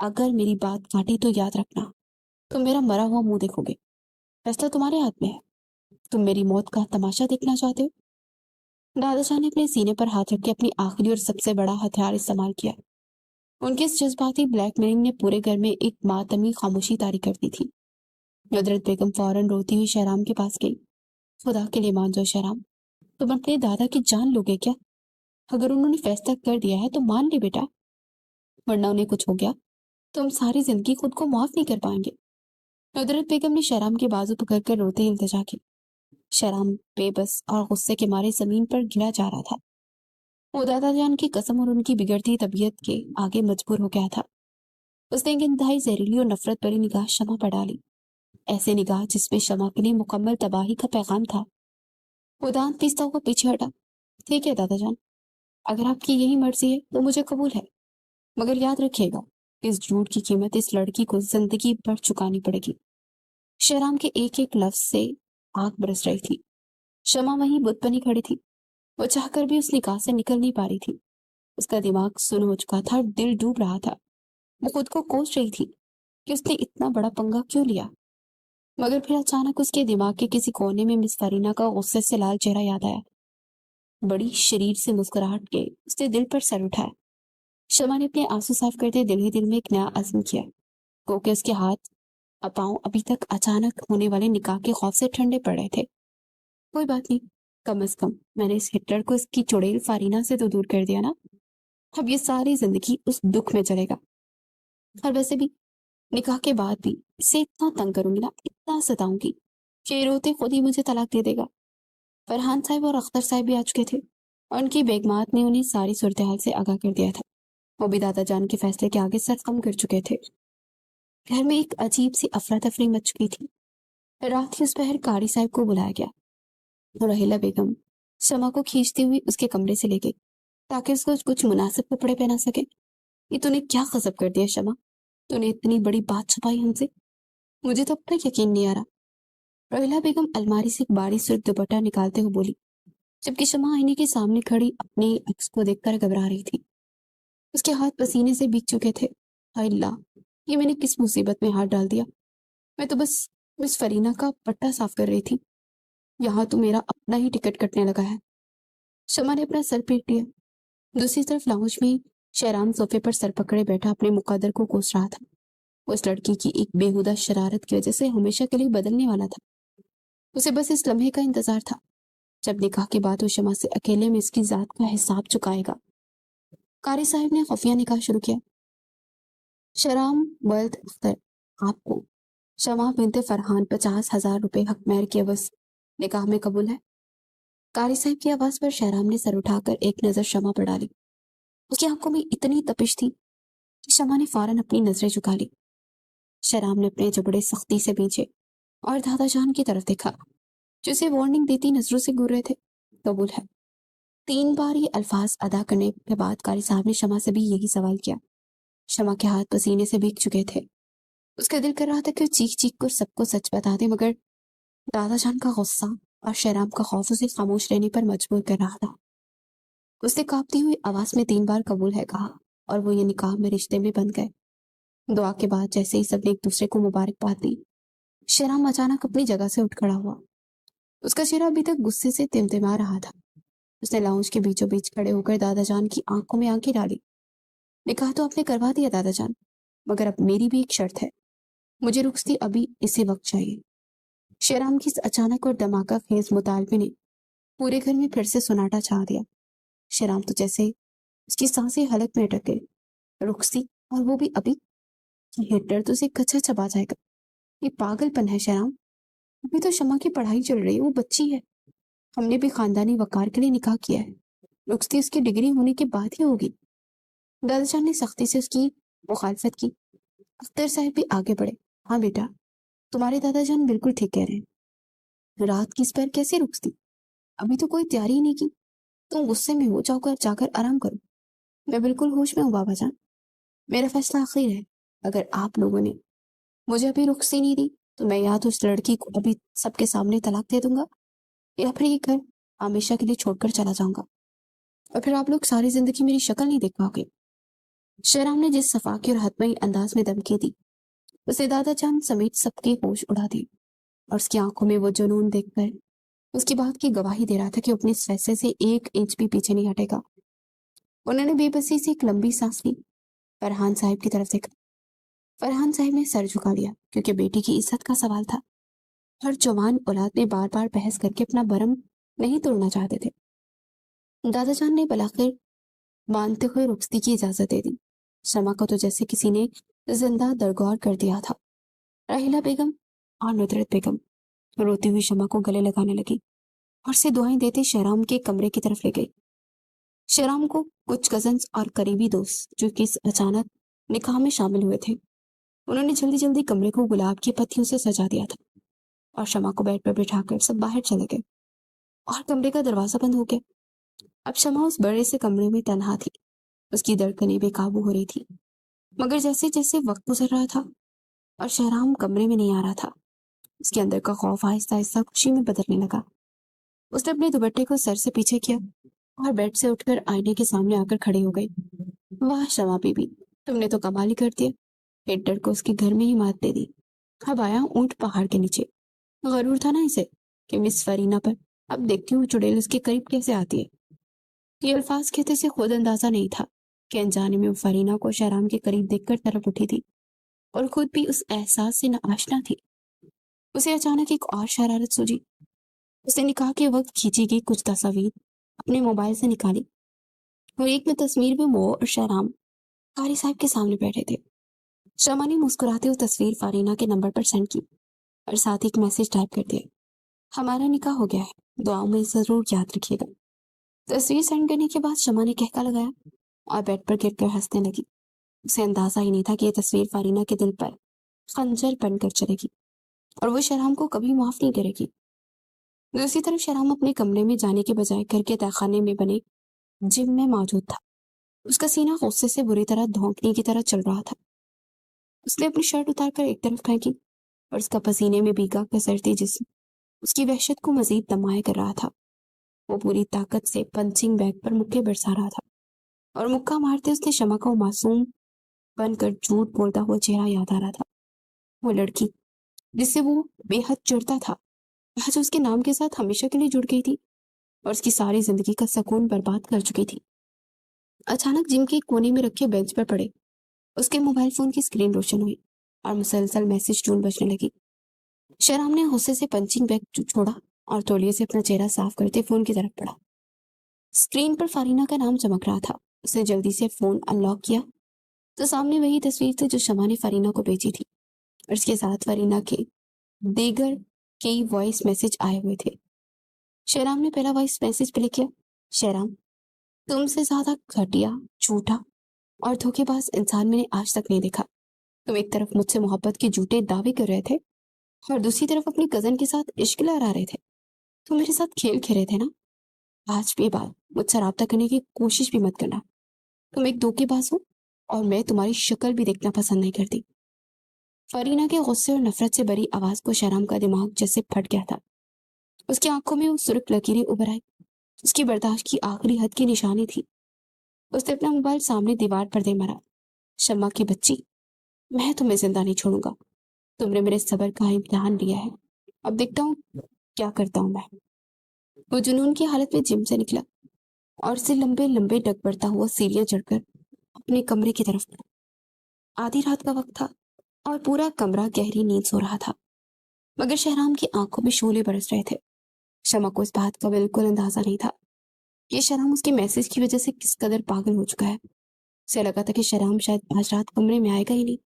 अगर मेरी बात काटी तो याद रखना, तुम मेरा मरा हुआ मुंह देखोगे। फैसला तुम्हारे हाथ में है। तुम मेरी मौत का तमाशा देखना चाहते हो? दादाजान ने अपने सीने पर हाथ रख के अपनी आखिरी और सबसे बड़ा हथियार इस्तेमाल किया। उनके इस जज्बाती ब्लैकमेलिंग ने पूरे घर में एक मातमी खामोशी तारी कर दी थी। नुदरत बेगम फौरन रोती हुई शहराम के पास गई। खुदा के लिए मान जाओ शहराम, तुम अपने दादा की जान लोगे क्या? अगर उन्होंने फैसला कर दिया है तो मान ले बेटा, वरना उन्हें कुछ हो गया तो हम सारी जिंदगी खुद को माफ नहीं कर पाएंगे। नुदरत बेगम ने शहराम के बाजू पकड़कर रोते ही इल्तिजा की। शहराम बेबस और गुस्से के मारे जमीन पर गिरा जा रहा था। वो दादा जान की कसम और उनकी बिगड़ती तबीयत के आगे मजबूर हो गया था। उसने एक इंतहाई जहरीली और नफरत भरी निगाह शमा पर डाली, ऐसे निगाह जिसमें शमा के लिए मुकम्मल तबाही का पैगाम था। वो दांत पीसता हुआ पीछे हटा। ठीक है दादा जान, अगर आपकी यही मर्जी है तो मुझे कबूल है, मगर याद रखिएगा, इस झूठ की कीमत इस लड़की को जिंदगी भर चुकानी पड़ेगी। शहराम के एक एक लफ्ज से आग बरस रही थी। शमा वहीं बुत बनी खड़ी थी। वो चाहकर भी उस निकाह से निकल नहीं पा रही थी। उसका दिमाग सुन्न हो चुका था और दिल डूब रहा था। वो खुद को कोस रही थी कि उसने इतना बड़ा पंगा क्यों लिया। मगर फिर अचानक उसके दिमाग के किसी कोने में मिस फरीना का गुस्से से लाल चेहरा याद आया। बड़ी शरीर से मुस्कुराहट के उसने दिल पर सर उठाया। शमा ने अपने आंसू साफ करते दिल ही दिल में एक नया अज़्म किया, क्योंकि उसके हाथ पांव अभी तक अचानक होने वाले निकाह के खौफ से ठंडे पड़ रहे थे। कोई बात नहीं, कम अज कम मैंने इस हिटलर को इसकी चुड़ैल फारीना से तो दूर कर दिया ना। अब ये सारी जिंदगी उस दुख में चलेगा। और वैसे भी निकाह के बाद भी इसे इतना तंग करूंगी ना, इतना सताऊंगी कि ये रोते खुद ही मुझे तलाक दे देगा। फरहान साहब और अख्तर साहब भी आ चुके थे और उनकी बेगमात ने उन्हें सारी सूरत हाल से आगाह कर दिया था। वो भी दादा जान के फैसले के आगे सर कम कर चुके थे। घर में एक अजीब सी अफरा तफरी मच चुकी थी। रात के उस पहर कारी साहब को बुलाया गया और रहीला बेगम शमा को खींचती हुई उसके कमरे से ले गई ताकि उसको कुछ मुनासिब कपड़े पहना सके। ये तूने क्या गजब कर दिया शमा, तूने इतनी बड़ी बात छुपाई हमसे, मुझे तो अब तक यकीन नहीं आ रहा। रहीला बेगम अलमारी से एक बारीक सुर्ख दुपट्टा निकालते हुए बोली, जबकि शमा आईने के सामने खड़ी अपने अक्स को देखकर घबरा रही थी। उसके हाथ पसीने से भीग चुके थे। हाय अल्लाह, ये मैंने किस मुसीबत में हाथ डाल दिया। मैं तो बस मिस फरीना का पट्टा साफ कर रही थी, यहाँ तो मेरा अपना ही टिकट कटने लगा है। शमा ने अपना सर पीट लिया। दूसरी तरफ लाउंज में शहराम सोफे पर सर पकड़े बैठा अपने मुकद्दर को कोस रहा था। वो इस लड़की की एक बेहुदा शरारत की वजह से हमेशा के लिए बदलने वाला था। उसे बस इस लम्हे का इंतजार था जब निकाह के बाद वो शमा से अकेले में इसकी जात का हिसाब चुकाएगा। कारी साहब ने खुफिया निकाह शुरू किया। शराम वल्द अख्तर, आपको शमा बिनते फरहान 50,000 रुपए हक महर के एवज निकाह में कबूल है। कारी साहब की आवाज पर शहराम ने सर उठाकर एक नजर शमा पर डाली। उसकी आंखों में इतनी तपिश थी कि शमा ने फौरन अपनी नजरें झुका ली। शहराम ने अपने जबड़े सख्ती से पीछे और दादा जान की तरफ देखा, जो उसे वार्निंग देती नजरों से घूर रहे थे। कबूल है। 3 बार ये अल्फाज अदा करने के बाद कारी साहब ने शमा से भी यही सवाल किया। शमा के हाथ पसीने से भीग चुके थे। उसका दिल कर रहा था कि वो चीख चीख कर सबको सच बता दे, मगर दादा जान का गुस्सा और शहराम का खौफ उसे खामोश रहने पर मजबूर कर रहा था। उसने कांपती हुई आवाज में 3 बार कबूल है कहा और वो ये निकाह में रिश्ते में बंध गए। दुआ के बाद जैसे ही सबने एक दूसरे को मुबारकबाद दी, शहराम अचानक अपनी जगह से उठ खड़ा हुआ। उसका चेहरा अभी तक गुस्से से तिमतिमा रहा था। उसने लाउंज के बीचों बीच खड़े होकर दादा जान की आंखों में आंखें डाली। निकाह तो आपने करवा दिया दादा जान, मगर अब मेरी भी एक शर्त है। मुझे रुखसती अभी इसी वक्त चाहिए। शहराम की इस अचानक और धमाका खेज मुतालबे ने पूरे घर में फिर से सन्नाटा छा दिया। शहराम तो जैसे उसकी सांसें हलक में अटक गई। रुखसी, और वो भी अभी? हिटलर तो उसे कच्चा चबा जाएगा। ये पागलपन है शहराम। अभी तो शमा की पढ़ाई चल रही है, वो बच्ची है। हमने भी खानदानी वकार के लिए निकाह किया है। रुखसती उसकी डिग्री होने के बाद ही होगी। दादाजान ने सख्ती से उसकी मुखालफत की। अख्तर साहब भी आगे बढ़े। हाँ बेटा, तुम्हारे दादाजान बिल्कुल ठीक कह रहे हैं। रात की इस पर कैसे रुखसती? अभी तो कोई तैयारी ही नहीं की। तुम गुस्से में हो, जाकर जाकर आराम करो। मैं बिल्कुल होश में हूँ बाबा जान। मेरा फैसला आखिर है। अगर आप लोगों ने मुझे अभी रुखसती नहीं दी तो मैं या तो उस लड़की को अभी सबके सामने तलाक दे दूंगा, या फिर ये घर हमेशा के लिए छोड़कर चला जाऊंगा, और फिर आप लोग सारी जिंदगी मेरी शक्ल नहीं देख पाओगे। शहराम ने जिस सफाकी और हतमई अंदाज में धमकी दी, उसे दादा जान समेत सबके होश उड़ा दी। और उसकी आंखों में वो जुनून देखकर उसकी बात की गवाही दे रहा था कि अपने इस फैसले से 1 इंच भी पीछे नहीं हटेगा। उन्होंने बेबसी से एक लंबी सांस ली। फरहान साहब की तरफ देखा। फरहान साहब ने सर झुका लिया, क्योंकि बेटी की इज्जत का सवाल था। हर जवान औलाद में बार बार बहस करके अपना भरम नहीं तोड़ना चाहते थे। दादाजान ने बलाखिर मानते हुए रुखसती की इजाजत दे दी। शमा को तो जैसे किसी ने जिंदा दरगौर कर दिया था। राहिला बेगम और नुदरत बेगम रोती हुई शमा को गले लगाने लगी और से दुआएं देते शहराम के कमरे की तरफ ले गई। शेराम को कुछ कजन्स और करीबी दोस्त जो कि इस अचानक निकाह में शामिल हुए थे, उन्होंने जल्दी जल्दी कमरे को गुलाब की पत्तियों से सजा दिया था और शमा को बेड पर बिठाकर सब बाहर चले गए और कमरे का दरवाजा बंद हो गया। अब शमा उस बड़े से कमरे में तन्हा थी। उसकी धड़कनें बेकाबू हो रही थी, मगर जैसे जैसे वक्त गुजर रहा था और शहराम कमरे में नहीं आ रहा था, उसके अंदर का खौफ आहिस्ता आहिस्ता खुशी में बदलने लगा। उसने अपने दुपट्टे को सर से पीछे किया और बेड से उठकर आईने के सामने आकर खड़ी हो गई। वाह शमा बीबी, तुमने तो कमाल ही कर दिया। हिटलर को उसके घर में ही मात दे दी। अब आया ऊंट पहाड़ के नीचे। गरूर था ना इसे कि मिस फरीना पर, अब देखती हूँ चुड़ैल उसके करीब कैसे आती है। ये अल्फाज कहते से खुद अंदाजा नहीं था कि अनजाने में वो फरीना को शहराम के करीब देखकर तरफ उठी थी और खुद भी उस एहसास से नाआशना थी। उसे अचानक एक और शरारत सूझी। उसने निकाह के वक्त खींची गई कुछ तस्वीर अपने मोबाइल से निकाली और एक में तस्वीर में वो और शहराम कारी साहब के सामने बैठे थे। शमा ने मुस्कुराते हुए तस्वीर फारीना के नंबर पर सेंड की और साथ ही एक मैसेज टाइप कर दिया, हमारा निकाह हो गया है, दुआओं में जरूर याद रखिएगा। तस्वीर सेंड करने के बाद शमा ने कहका लगाया और बेड पर गिरकर हंसने लगी। उसे अंदाजा ही नहीं था कि यह तस्वीर फारीना के दिल पर खंजर बनकर चलेगी और वो शहराम को कभी माफ नहीं करेगी। दूसरी तरफ शहराम अपने कमरे में जाने के बजाय घर के तहखाने में बने जिम में मौजूद था। उसका सीना गुस्से से बुरी तरह धौंकने की तरह चल रहा था। उसने अपनी शर्ट उतारकर एक तरफ फेंकी और उसका पसीने में भीगा कसरती जिस्म उसकी वहशत को मजीद दमाए कर रहा था। वो पूरी ताकत से पंचिंग बैग पर मुक्के बरसा रहा था और मुक्का मारते उसने शमा को मासूम बनकर झूठ बोलता हुआ चेहरा याद आ रहा था। वो लड़की जिससे वो बेहद चिढ़ता था, आज उसके नाम के साथ हमेशा के लिए जुड़ गई थी और उसकी सारी जिंदगी का सुकून बर्बाद कर चुकी थी। अचानक जिम के कोने में रखे बेंच पर पड़े उसके मोबाइल फोन की स्क्रीन रोशन हुई और मुसलसल मैसेज टून बजने लगी। शहराम ने गुस्से से पंचिंग बैग छोड़ा और तौलिए से अपना चेहरा साफ करते फोन की तरफ बढ़ा। स्क्रीन पर फारीना का नाम चमक रहा था। उसने जल्दी से फोन अनलॉक किया तो सामने वही तस्वीर थी जो शमा ने फारीना को भेजी थी और इसके साथ फारीना के दीगर कई वॉइस मैसेज आए हुए थे। शहराम ने पहला वॉइस मैसेज प्ले किया, शहराम, तुमसे ज्यादा घटिया, झूठा और धोखेबाज इंसान मैंने आज तक नहीं देखा। तुम एक तरफ मुझसे मोहब्बत के झूठे दावे कर रहे थे और दूसरी तरफ अपनी कजन के साथ इश्क लहरा रहे थे। तुम मेरे साथ खेल खेल रहे थे ना। आज के बाद मुझसे राब्ता करने की कोशिश भी मत करना। तुम एक धोखेबाज हो और मैं तुम्हारी शक्ल भी देखना पसंद नहीं करती। फरीना के गुस्से और नफरत से भरी आवाज को शहराम का दिमाग जैसे फट गया था। उसकी आंखों में वो सुर्ख लकीरें उभर आई। उसकी बर्दाश्त की आखिरी हद की निशानी थी। उसने अपना मोबाइल सामने दीवार पर दे मारा। शम्मा की बच्ची, मैं तुम्हें जिंदा नहीं छोड़ूंगा। तुमने मेरे सब्र का इम्तिहान लिया है, अब देखता हूँ क्या करता हूँ मैं। वो जुनून की हालत में जिम से निकला और से लंबे लंबे डग बढ़ता हुआ सीढ़ियां चढ़कर अपने कमरे की तरफ बढ़ा। आधी रात का वक्त था और पूरा कमरा गहरी नींद सो रहा था, मगर शहराम की आंखों में शोले बरस रहे थे। शमा को इस बात का बिल्कुल अंदाजा नहीं था कि शहराम उसके मैसेज की वजह से किस कदर पागल हो चुका है। उसे लगा था कि शहराम शायद आज रात कमरे में आएगा ही नहीं,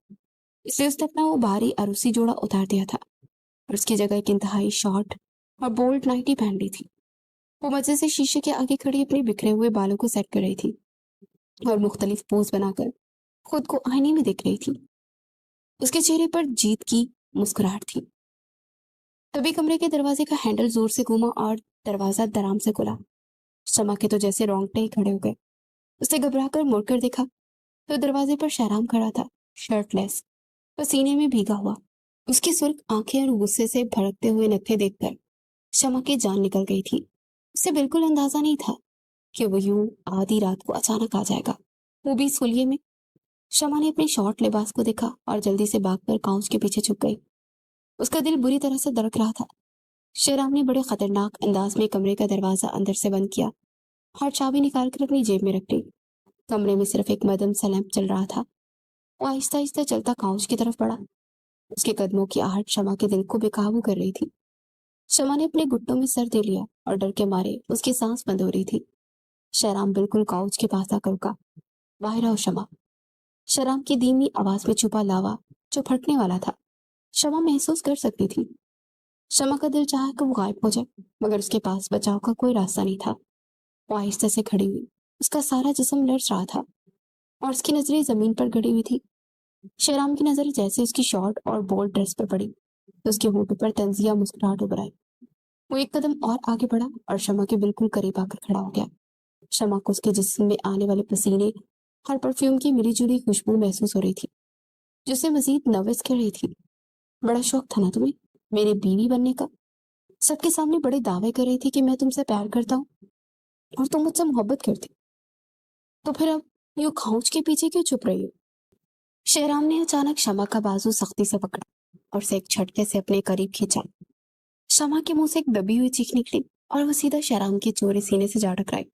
इसलिए उसने अपना वो भारी अरूसी जोड़ा उतार दिया था और उसकी जगह एक इंतहाई शॉर्ट और बोल्ड नाइटी पहन ली थी। वो मजे से शीशे के आगे खड़ी अपने बिखरे हुए बालों को सेट कर रही थी और मुख्तलिफ पोज बनाकर खुद को आईने में देख रही थी। उसके चेहरे पर जीत की मुस्कुराहट थी। तभी कमरे के दरवाजे का हैंडल जोर से घूमा और दरवाजा दराम से खुला। शमा के तो जैसे रोंगटे ही खड़े हो गए। उसने घबराकर मुड़कर देखा तो दरवाजे पर शहराम खड़ा था, शर्टलेस, पसीने में भीगा हुआ। उसकी सुर्ख आंखें और गुस्से से भड़कते हुए नत्थे देखकर शमा की जान निकल गई थी। उसे बिल्कुल अंदाजा नहीं था कि वो यूं आधी रात को अचानक आ जाएगा, वो भी इस होलिये में। शमा ने अपने शॉर्ट लिबास को देखा और जल्दी से भागकर काउच के पीछे छुप गई। उसका दिल बुरी तरह से धड़क रहा था। शेराम ने बड़े खतरनाक अंदाज में कमरे का दरवाजा अंदर से बंद किया और चाबी निकालकर अपनी जेब में रख ली। कमरे में सिर्फ एक मदम सा लैंप चल रहा था। वो आहिस्ता आहिस्ता चलता काउच की तरफ बढ़ा। उसके कदमों की आहट शमा के दिल को बेकाबू कर रही थी। शमा ने अपने घुटनों में सर दे लिया और डर के मारे उसकी सांस बंद हो रही थी। शहराम बिल्कुल काउच के पास आकर रुका। बाहर आओ शमा। शराब की धीमी आवाज में छुपा लावा जो फटने वाला था शमा महसूस कर सकती थी। शमा का दिल चाहा कि वो गायब हो जाए, मगर उसके पास बचाव का कोई रास्ता नहीं था। वो आहिस्ते से खड़ी हुई उसका सारा जिस्म लर्ज रहा था और उसकी नजरें जमीन पर गड़ी हुई थी। शेराम की नजर जैसे उसकी शॉर्ट और बोल्ड ड्रेस पर पड़ी तो उसके होठों पर तंजिया मुस्कुराहट उभर आई। वो एक कदम और आगे बढ़ा और शमा के बिल्कुल करीब आकर खड़ा हो गया। शमा को उसके जिस्म में आने वाले पसीने और परफ्यूम की मिलीजुली खुशबू महसूस हो रही थी, जिसे मजीद नर्वस कर रही थी। बड़ा शौक था ना तुम्हें मेरी बीवी बनने का? सबके सामने बड़े दावे कर रही थी कि मैं तुमसे प्यार करता हूँ और तुम मुझसे मोहब्बत करती, तो फिर अब यूं खाउच के पीछे क्यों छुप रही हो? शेराम ने अचानक शमा का बाजू सख्ती से पकड़ा और उसे एक झटके से अपने करीब खींचा। शमा के मुंह से एक दबी हुई चीख निकली और वो सीधा शेराम के चौड़े सीने से जा टकराई।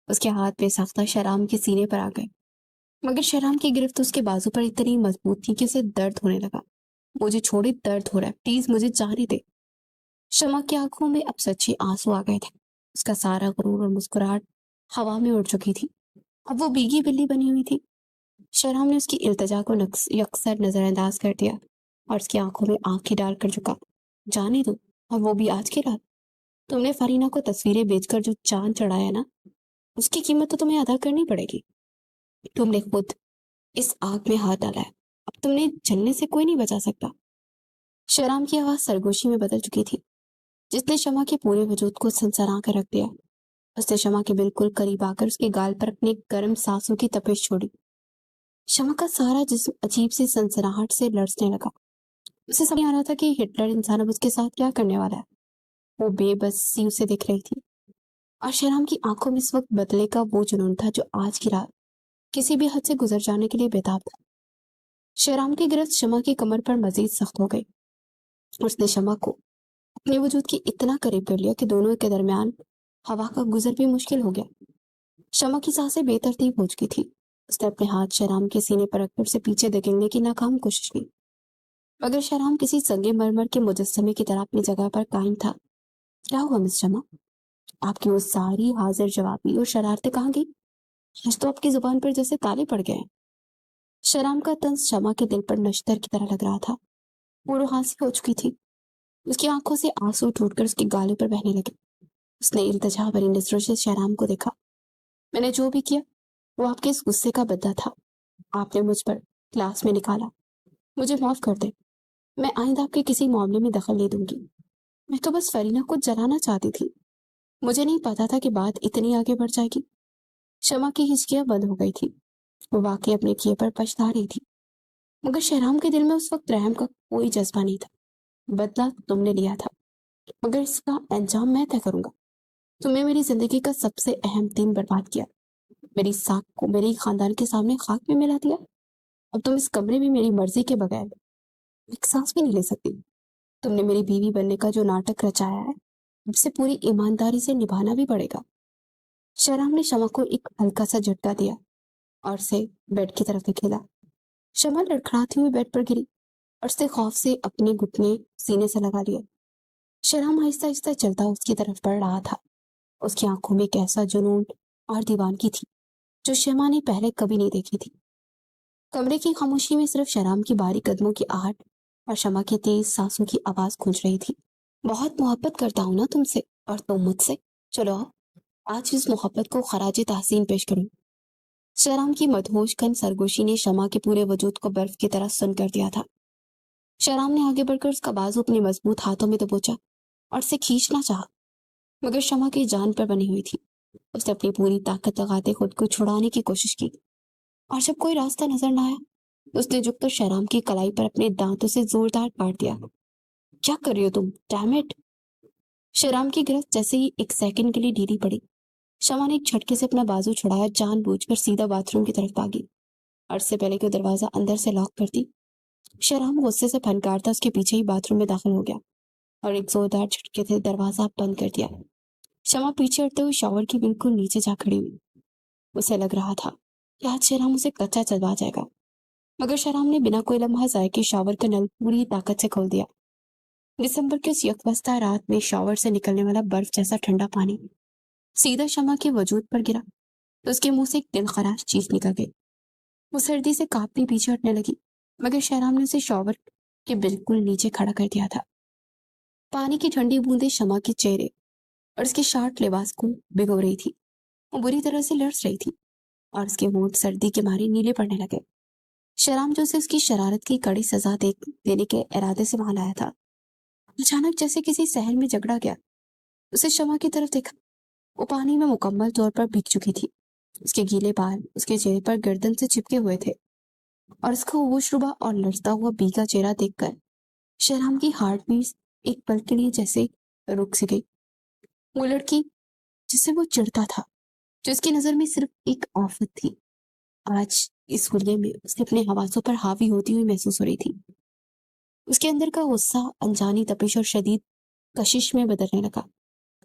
उसके हाथ बेसाख्ता शेराम के सीने पर आ गए, मगर शेराम की गिरफ्त उसके बाजू पर इतनी मजबूत थी कि उसे दर्द होने लगा। मुझे छोड़े, दर्द हो रहा है, प्लीज मुझे जाने दे। शमा की आंखों में अब सच्चे आंसू आ गए थे। उसका सारा गुरूर और मुस्कुराहट हवा में उड़ चुकी थी। अब वो भीगी बिल्ली बनी हुई थी। शेराम ने उसकी इल्तिजा को यकसर नजरअंदाज कर दिया और उसकी आंखों में आंखें डालकर झुका। जाने दो, और वो भी आज की रात। तुमने फरीना को तस्वीरें बेचकर जो चांद चढ़ाया ना, उसकी कीमत तो तुम्हें अदा करनी पड़ेगी। तुमने खुद इस आग में हाथ डाला है, अब तुमने जलने से कोई नहीं बचा सकता। शेराम की आवाज सरगोशी में बदल चुकी थी, जिसने शमा के पूरे वजूद को सनसना कर रख दिया। उसने शमा के बिल्कुल करीब आकर उसके गाल पर अपने गर्म सांसों की तपिश छोड़ी। शमा का सारा जिस्म अजीब सी सनसनाहट से लरसने लगा। उसे समझ नहीं आ रहा था कि हिटलर इंसान अब उसके साथ क्या करने वाला है। वो बेबसी उसे देख रही थी और शेराम की आंखों में इस वक्त बदले का वो जुनून था जो आज की रात किसी भी हद से गुजर जाने के लिए बेताब था। शेराम की गिरफ्त शमा की कमर पर मजीद सख्त हो गई। उसने शमा को अपने वजूद के इतना करीब कर लिया कि दोनों के दरमियान हवा का गुजर भी मुश्किल हो गया। शमा की सांसें बेतरतीब हो चुकी थी। उसने अपने हाथ शेराम के सीने पर रखकर उसे पीछे धकेलने की नाकाम कोशिश की, मगर शेराम किसी संगे मरमर के मुजस्समे की तरह अपनी जगह पर कायम था। क्या हुआ मिस शमा? आपकी वो सारी हाजिर जवाबी और शरारतें कहाँ गई? आज तो आपकी जुबान पर जैसे ताले पड़ गए हैं। शेराम का तंज शमा के दिल पर नश्तर की तरह लग रहा था। वो रुहासी हो चुकी थी। उसकी आंखों से आंसू टूटकर उसके गालों पर बहने लगे। उसने इल्तिजा भरी नजरों से शेराम को देखा। मैंने जो भी किया वो आपके इस गुस्से का बदला था। आपने मुझ पर क्लास में निकाला। मुझे माफ कर दे। मैं आइंदा आपके किसी मामले में दखल नहीं दूंगी। मैं तो बस फरीना को जलाना चाहती थी। मुझे नहीं पता था कि बात इतनी आगे बढ़ जाएगी। शमा की हिचकियां बंद हो गई थी। वो वाकई अपने किए पर पछता रही थी, मगर शेराम के दिल में उस वक्त रहम का कोई जज्बा नहीं था। बदला तुमने लिया था, मगर इसका अंजाम मैं तय करूंगा। तुमने मेरी जिंदगी का सबसे अहम दिन बर्बाद किया। मेरी साख को मेरे ही खानदान के सामने खाक में मिला दिया। अब तुम इस कमरे में मेरी मर्जी के बगैर एक सांस भी नहीं ले सकती। तुमने मेरी बीवी बनने का जो नाटक रचाया है, उसे पूरी ईमानदारी से निभाना भी पड़ेगा। शेराम ने शमा को एक हल्का सा झटका दिया और उसे बेड की तरफ धकेला। शमा लड़खड़ाती हुई बेड पर गिरी और उसने खौफ से अपने घुटने सीने से लगा लिए। शेराम आहिस्ता आहिस्ता चलता उसकी तरफ बढ़ रहा था। उसकी आंखों में एक ऐसा जुनून और दीवानगी थी जो शमा ने पहले कभी नहीं देखी थी। कमरे की खामोशी में सिर्फ शेराम की भारी कदमों की आहट और शमा की तेज सांसों की आवाज गूंज रही थी। बहुत मोहब्बत करता हूं ना तुमसे, और तुम मुझसे। चलो आओ, आज इस मोहब्बत को खराज तहसीन पेश करूं। शेराम की मदहोश कन सरगोशी ने शमा के पूरे वजूद को बर्फ की तरह सुन कर दिया था। शेराम ने आगे बढ़कर उसका बाजू अपने मजबूत हाथों में दबोचा और उसे खींचना चाहा, मगर शमा की जान पर बनी हुई थी। उसने अपनी पूरी ताकत लगाते खुद को छुड़ाने की कोशिश की, और जब कोई रास्ता नजर न आया उसने झुककर शेराम की कलाई पर अपने दांतों से जोरदार काट दिया। क्या कर रही हो तुम? Damn it! शेराम की गिरफ्त जैसे ही एक सेकंड के लिए ढीली पड़ी, शमा ने एक झटके से अपना बाजू छुड़ाया, जानबूझकर सीधा बाथरूम की तरफ भागी और इससे पहले कि वो दरवाजा अंदर से लॉक करती, शेराम गुस्से से फनकारता उसके पीछे ही बाथरूम में दाखिल हो गया और एक जोरदार झटके से दरवाजा बंद कर दिया। शमा पीछे हटते हुए शॉवर की बिल्कुल नीचे जा खड़ी हुई। उसे लग रहा था कि आज शेराम उसे कच्चा चलवा जाएगा, मगर शेराम ने बिना कोई लम्हा जाए के शॉवर का नल पूरी ताकत से खोल दिया। दिसंबर की उस यकवस्ता रात में शॉवर से निकलने वाला बर्फ जैसा ठंडा पानी सीधा शमा के वजूद पर गिरा तो उसके मुंह से एक दिलखराश चीख निकल गई। वो सर्दी से कांपती पीछे हटने लगी, मगर शेराम ने उसे शॉवर के बिल्कुल नीचे खड़ा कर दिया था। पानी की ठंडी बूंदें शमा के चेहरे और उसके शार्ट लिबास को भिगो रही थी। वो बुरी तरह से लड़स रही थी और उसके होंठ सर्दी के मारे नीले पड़ने लगे। शराम जो उसे उसकी शरारत की कड़ी सजा देने के इरादे से वहां लाया था, अचानक जैसे किसी शहर में झगड़ा गया, उसे शमा की तरफ देखा। वो पानी में मुकम्मल तौर पर भीग चुकी थी। उसके गीले बाल उसके चेहरे पर गर्दन से चिपके हुए थे और उसका होशरुबा और लड़ता हुआ भीगा चेहरा देखकर शहराम की हार्ट बीट एक पल के लिए जैसे रुक सी गई। वो लड़की जिसे वो चिढ़ता था, जो उसकी नजर में सिर्फ एक आफत थी, आज इस हुलिये में उसने अपने हवासों पर हावी होती हुई महसूस हो रही थी। उसके अंदर का गुस्सा अनजानी तपिश और शदीद कशिश में बदलने लगा।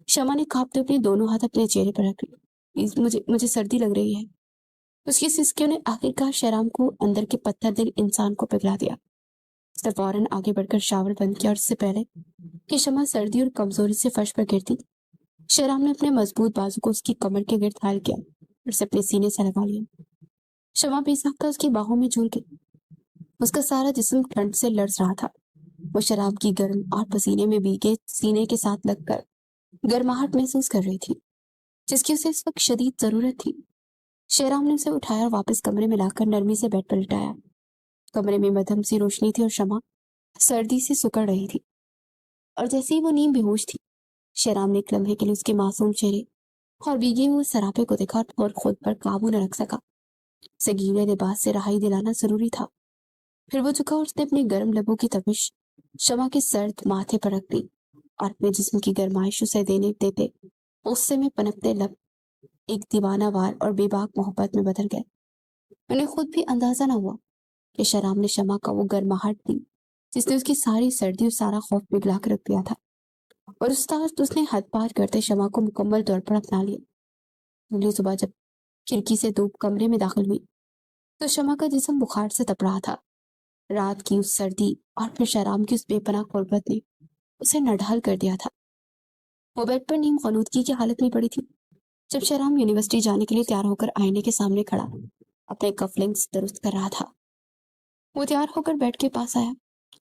शमा ने कांपते अपने दोनों हाथ अपने चेहरे पर रख लिए। "प्लीज, मुझे मुझे सर्दी लग रही है।" उसकी सिसकियों ने आखिरकार शराम को अंदर के पत्थर दिल इंसान को पिघला दिया। उसने फौरन आगे बढ़कर शावर बंद किया और इससे पहले कि शमा सर्दी और कमजोरी से फर्श पर गिरती, शराम ने अपने मजबूत बाजू को उसकी कमर के गिर्द घायल किया और उसे अपने सीने से लगा लिया। शमा बेसाख्ता उसकी बाहों में झूल गई। उसका सारा जिस्म ठंड से लरस रहा था। वो शराब की गर्म और पसीने में भीगे सीने के साथ लगकर गर्माहट महसूस कर रही थी, जिसकी उसे इस वक्त शदीद जरूरत थी। शेराम ने उसे उठाया और वापस कमरे में लाकर नरमी से बेड पर लिटाया। कमरे में मध्यम सी रोशनी थी और शमा सर्दी से सुकड़ रही थी, और जैसे ही वो नींद बेहोश थी, शेराम ने एक लम्हे के लिए उसके मासूम चेहरे और भीगे हुए सरापे को देखा और खुद पर काबू न रख सका। उसे गीले लिबास से राहत दिलाना जरूरी था। फिर वो झुका और उसने अपने गर्म लबों की तपिश शमा के सर्द माथे पर रख दी और अपने जिस्म की गर्माइश उसे देने देते गुस्से में पनपते लब एक दीवाना वार और बेबाक मोहब्बत में बदल गए। उन्हें खुद भी अंदाजा न हुआ कि शराब ने शमा का वो गर्माहट दी जिसने उसकी सारी सर्दी और सारा खौफ पिघला कर रख दिया था, और उसने हद पार करते शमा को मुकम्मल तौर पर अपना लिया। अगली सुबह जब खिड़की से धूप कमरे में दाखिल हुई तो शमा का जिस्म बुखार से तप रहा था। रात की उस सर्दी और फिर शराब की उस बेपनाह कुर्बत ने उसे नढाल कर दिया था। वो बेड पर नीम खनूदगी की हालत में पड़ी थी जब शराब यूनिवर्सिटी जाने के लिए तैयार होकर आईने के सामने खड़ा अपने कफलिंग्स दुरुस्त कर रहा था। वो तैयार होकर बेड के पास आया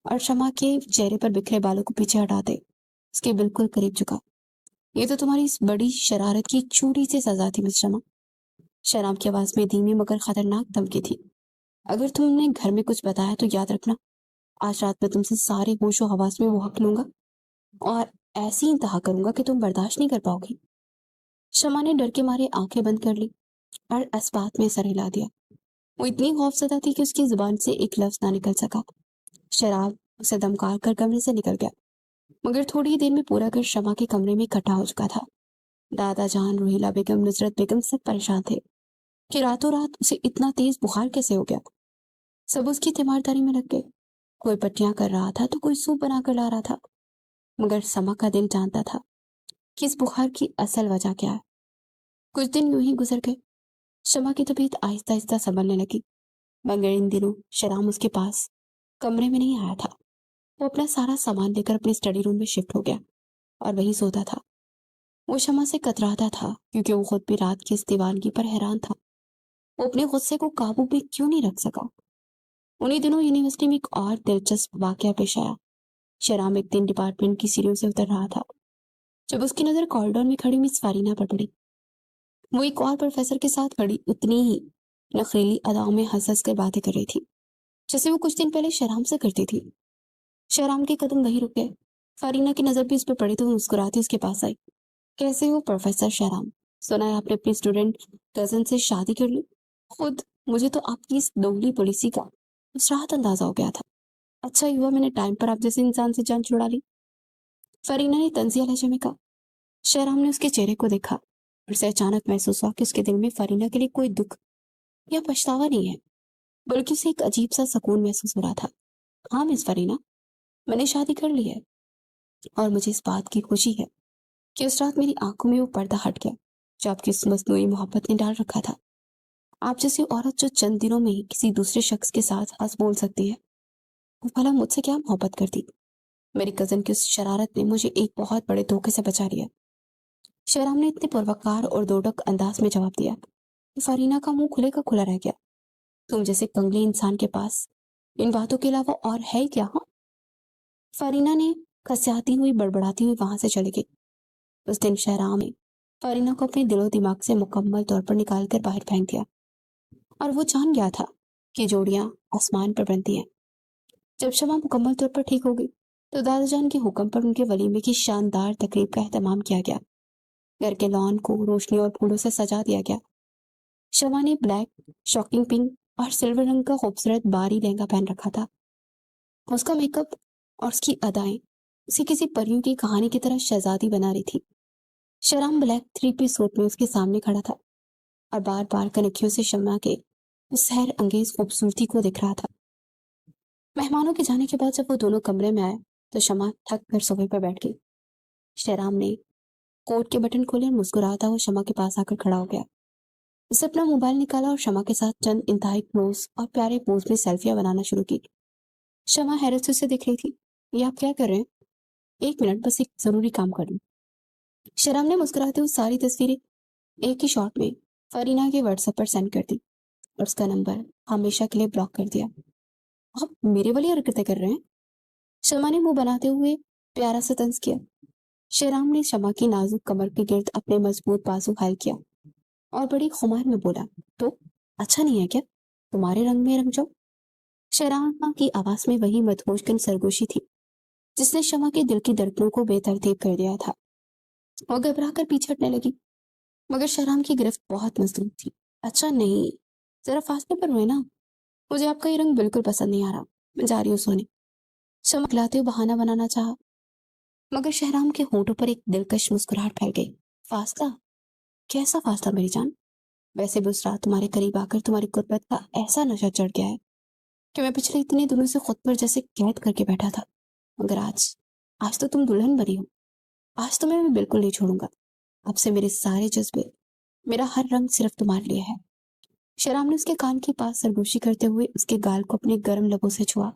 और शमा के चेहरे पर बिखरे बालों को पीछे हटाते उसके बिल्कुल करीब झुका। "ये तो तुम्हारी इस बड़ी शरारत की छोटी सी सजा थी मिस शमा।" शराब की आवाज में धीमी मगर खतरनाक धमकी थी। "अगर तुमने घर में कुछ बताया तो याद रखना, आज रात में तुमसे सारे होशो हवास में वो हक लूंगा और ऐसी इंतहा करूंगा कि तुम बर्दाश्त नहीं कर पाओगी।" शमा ने डर के मारे आंखें बंद कर ली और अस्पात में सर हिला दिया। वो इतनी खौफजदा थी कि उसकी जुबान से एक लफ्ज ना निकल सका। शराब उसे धमका कर कमरे से निकल गया, मगर थोड़ी ही देर में पूरा घर शमा के कमरे में इकट्ठा हो चुका था। दादा जान, रोहिला बेगम, नुसरत बेगम सब परेशान थे कि रातों रात उसे इतना तेज बुखार कैसे हो गया। सब उसकी तीमारदारी में लग गए। कोई पट्टियां कर रहा था तो कोई सूप बनाकर ला रहा था, मगर शमा का दिल जानता था कि इस बुखार की असल वजह क्या है। कुछ दिन यूं ही गुजर गए। शमा की तबीयत आहिस्ता आहिस्ता संभलने लगी, मगर इन दिनों शराम उसके पास कमरे में नहीं आया था। वो अपना सारा सामान लेकर अपने स्टडी रूम में शिफ्ट हो गया और वहीं सोता था। वो शमा से कतराता था क्योंकि वो खुद भी रात की इस दीवानगी पर हैरान था। वो अपने गुस्से को काबू में क्यों नहीं रख सका। उन्हीं दिनों यूनिवर्सिटी में एक और दिलचस्प वाकया पेश आया। शराम एक दिन डिपार्टमेंट की सीढ़ियों से उतर रहा था जब उसकी नजर कॉरिडोर में खड़ी मिस फारीना पर पड़ी। वो एक और प्रोफेसर के साथ खड़ी उतनी ही नखरीली अदाओं में हंस हंस कर बातें कर रही थी जैसे वो कुछ दिन पहले शराम से करती थी। शराम के कदम वहीं रुक गए। फारीना की नजर भी उस पर पड़ी तो वो मुस्कुराती उसके पास आई। "कैसे हो प्रोफेसर शराम? सुना है आपने अपनी स्टूडेंट कजन से शादी कर ली। खुद मुझे तो आपकी इस दोगली पॉलिसी का उस रात अंदाजा हो गया था। अच्छा ही हुआ मैंने टाइम पर आप जैसे इंसान से जान छुड़ा ली।" फरीना ने तंजिया लहजे में कहा। शहराम ने उसके चेहरे को देखा और उसे अचानक महसूस हुआ कि उसके दिल में फरीना के लिए कोई दुख या पछतावा नहीं है, बल्कि उसे एक अजीब सा सुकून महसूस हो रहा था। "हाँ मिस फरीना, मैंने शादी कर ली है और मुझे इस बात की खुशी है कि उस रात मेरी आंखों में वो पर्दा हट गया जो आपकी उस मस्नूई मोहब्बत ने डाल रखा था। आप जैसी औरत जो चंद दिनों में ही किसी दूसरे शख्स के साथ हंस बोल सकती है, वो भला मुझसे क्या मोहब्बत करती। मेरी कजन की उस शरारत ने मुझे एक बहुत बड़े धोखे से बचा लिया।" शहराम ने इतने पुरवकार और दोडक अंदाज में जवाब दिया कि फरीना का मुंह खुले का खुला रह गया। "तुम जैसे कंगले इंसान के पास इन बातों के अलावा और है क्या? हाँ?" फरीना ने खसियाती हुई बड़बड़ाती हुई वहां से चली गई। उस दिन शहराम ने फरीना को अपने दिलो दिमाग से मुकम्मल तौर पर निकालकर बाहर फेंक दिया और वो जान गया था कि जोड़ियां आसमान पर बनती हैं। जब शमा मुकम्मल तौर पर ठीक हो गई तो दादाजान के हुक्म पर उनके वलीमे की शानदार तकरीब का एहतमाम किया गया। घर के लॉन को रोशनी और फूलों से सजा दिया गया। शमा ने ब्लैक शॉकिंग पिंक और सिल्वर रंग का खूबसूरत बारी लहंगा पहन रखा था। उसका मेकअप और उसकी अदाएं उसे किसी परियों की कहानी की तरह शहजादी बना रही थी। शराम ब्लैक थ्री पीस सूट में उसके सामने खड़ा था और बार बार कनखियों से शमा के उस सहर अंगेज खूबसूरती को दिख रहा था। मेहमानों के जाने के बाद जब वो दोनों कमरे में आए तो शमा थक कर सोफे पर बैठ गई। शहराम ने कोट के बटन खोले और मुस्कुराता हुआ शमा के पास आकर खड़ा हो गया। उसने अपना मोबाइल निकाला और शमा के साथ चंद इंतहाई क्लोज और प्यारे पोज में सेल्फियां बनाना शुरू की। शमा हैरत से उसे देख रही थी। ये आप क्या कर रहे हैं? एक मिनट, बस एक जरूरी काम कर लूं। शराम ने मुस्कुराते हुए सारी तस्वीरें एक ही शॉट में फरीना के व्हाट्सएप पर सेंड कर दी और उसका नंबर हमेशा के लिए ब्लॉक कर दिया। आप मेरे वाली हरकतें कर रहे हैं? शमा ने मुंह बनाते हुए प्यारा सा तंज किया। शेराम ने शमा की नाजुक कमर के गिर्द अपने मजबूत बाजू हाल किया और बड़ी खुमार में बोला, तो अच्छा नहीं है क्या? तुम्हारे रंग में रंग जाओ। शेराम की आवाज में वही मदहोशकन सरगोशी थी जिसने शमा के दिल की धड़कनों को बेतरतीब कर दिया था। वो घबरा कर पीछे हटने लगी मगर शेराम की गिरफ्त बहुत मजबूत थी। अच्छा नहीं, जरा फासले पर हुए ना। मुझे आपका ये रंग बिल्कुल पसंद नहीं आ रहा। मैं जा रही हूँ सोने। शमा खिलाते हुए बहाना बनाना चाहा मगर शहराम के होंठों पर एक दिलकश मुस्कुराहट फैल गई। फासला? कैसा फासला मेरी जान? वैसे भी उस रात तुम्हारे करीब आकर तुम्हारी कुर्बत का ऐसा नशा चढ़ गया है कि मैं पिछले इतने दिनों से खुद पर जैसे कैद करके बैठा था। मगर आज आज तो तुम दुल्हन बनी हो। आज तुम्हें मैं बिल्कुल नहीं छोड़ूंगा। अब से मेरे सारे जज्बे, मेरा हर रंग सिर्फ तुम्हारे लिए है। शराम ने उसके कान के पास सरगोशी करते हुए उसके गाल को अपने गर्म लबों से छुआ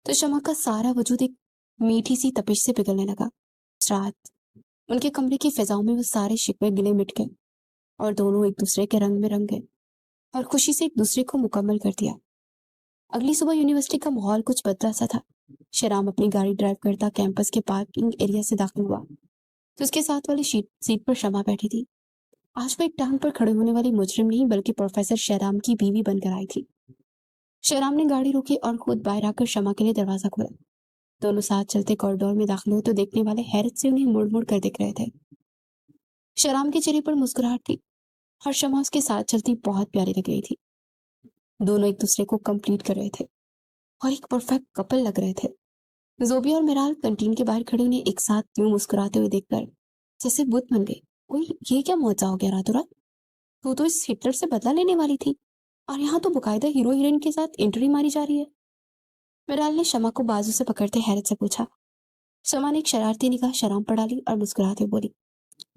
तो शमा का सारा वजूद एक मीठी सी तपिश से पिघलने लगा। उस रात उनके कमरे की फिजाओं में वो सारे शिकवे गिले मिट गए और दोनों एक दूसरे के रंग में रंग गए और खुशी से एक दूसरे को मुकम्मल कर दिया। अगली सुबह यूनिवर्सिटी का माहौल कुछ बदला सा था। शराम अपनी गाड़ी ड्राइव करता कैंपस के पार्किंग एरिया से दाखिल हुआ तो उसके साथ वाली सीट पर शमा बैठी थी। आज वो एक टांग पर खड़े होने वाली मुजरिम नहीं बल्कि प्रोफेसर शहराम की बीवी बनकर आई थी। शहराम ने गाड़ी रोकी और खुद बाहर आकर शमा के लिए दरवाजा खोला। दोनों साथ चलते कॉरिडोर में दाखिल हुए तो देखने वाले हैरत से उन्हें मुड़ मुड़ कर देख रहे थे। शहराम के चेहरे पर मुस्कुराहट थी और शमा उसके साथ चलती बहुत प्यारी लग रही थी। दोनों एक दूसरे को कंप्लीट कर रहे थे और एक परफेक्ट कपल लग रहे थे। जोबिया और मिराल कैंटीन के बाहर खड़े उन्हें एक साथ यूं मुस्कुराते हुए देखकर जैसे बुत बन गए। कोई ये क्या मौजा हो गया रातों रात? तू तो इस हिटलर से बदला लेने वाली थी और यहाँ तो बकायदा हीरो हीरोइन के साथ एंट्री मारी जा रही है। मिराल ने शमा को बाजू से पकड़ते हैरत से पूछा। शमा ने एक शरारती निगाह शराब पर डाली और मुस्कुराते बोली,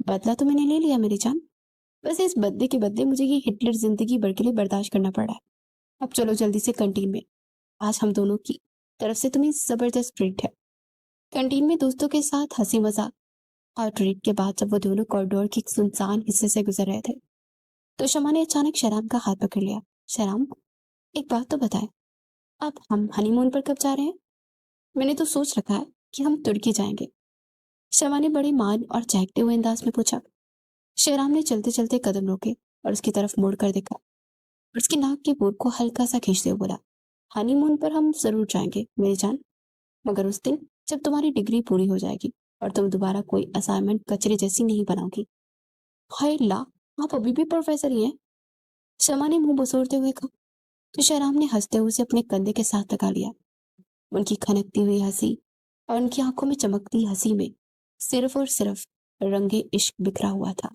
बदला तो मैंने ले लिया मेरी जान। वैसे इस बदले के बदले मुझे ये हिटलर जिंदगी भर के लिए बर्दाश्त करना पड़ा है। अब चलो जल्दी से कैंटीन में। आज हम दोनों की तरफ से तुम्हें जबरदस्त ट्रीट है। कैंटीन में दोस्तों के साथ हंसी मजाक और ट्रीट के बाद जब वो दोनों कॉरिडोर के एक सुनसान हिस्से से गुजर रहे थे तो शमा ने अचानक शराब का हाथ पकड़ लिया। शराब, एक बात तो बताए, अब हम हनीमून पर कब जा रहे हैं? मैंने तो सोच रखा है कि हम तुर्की जाएंगे। शमा ने बड़े मान और चहकते हुए अंदाज में पूछा। शेराम ने चलते चलते कदम रोके और उसकी तरफ मुड़ कर देखा और उसकी नाक के बोर को हल्का सा खींचते हुए बोला, हनीमून पर हम जरूर जाएंगे मेरी जान, मगर उस दिन जब तुम्हारी डिग्री पूरी हो जाएगी और तुम दोबारा कोई असाइनमेंट कचरे जैसी नहीं बनाओगी। हाय ला, आप अभी भी प्रोफेसर ही हैं? शमा ने मुंह बसोरते हुए कहा तो शेराम ने हंसते हुए उसे अपने कंधे के साथ लगा लिया। उनकी खनकती हुई हंसी और उनकी आंखों में चमकती हंसी में सिर्फ और सिर्फ रंगे इश्क बिखरा हुआ था।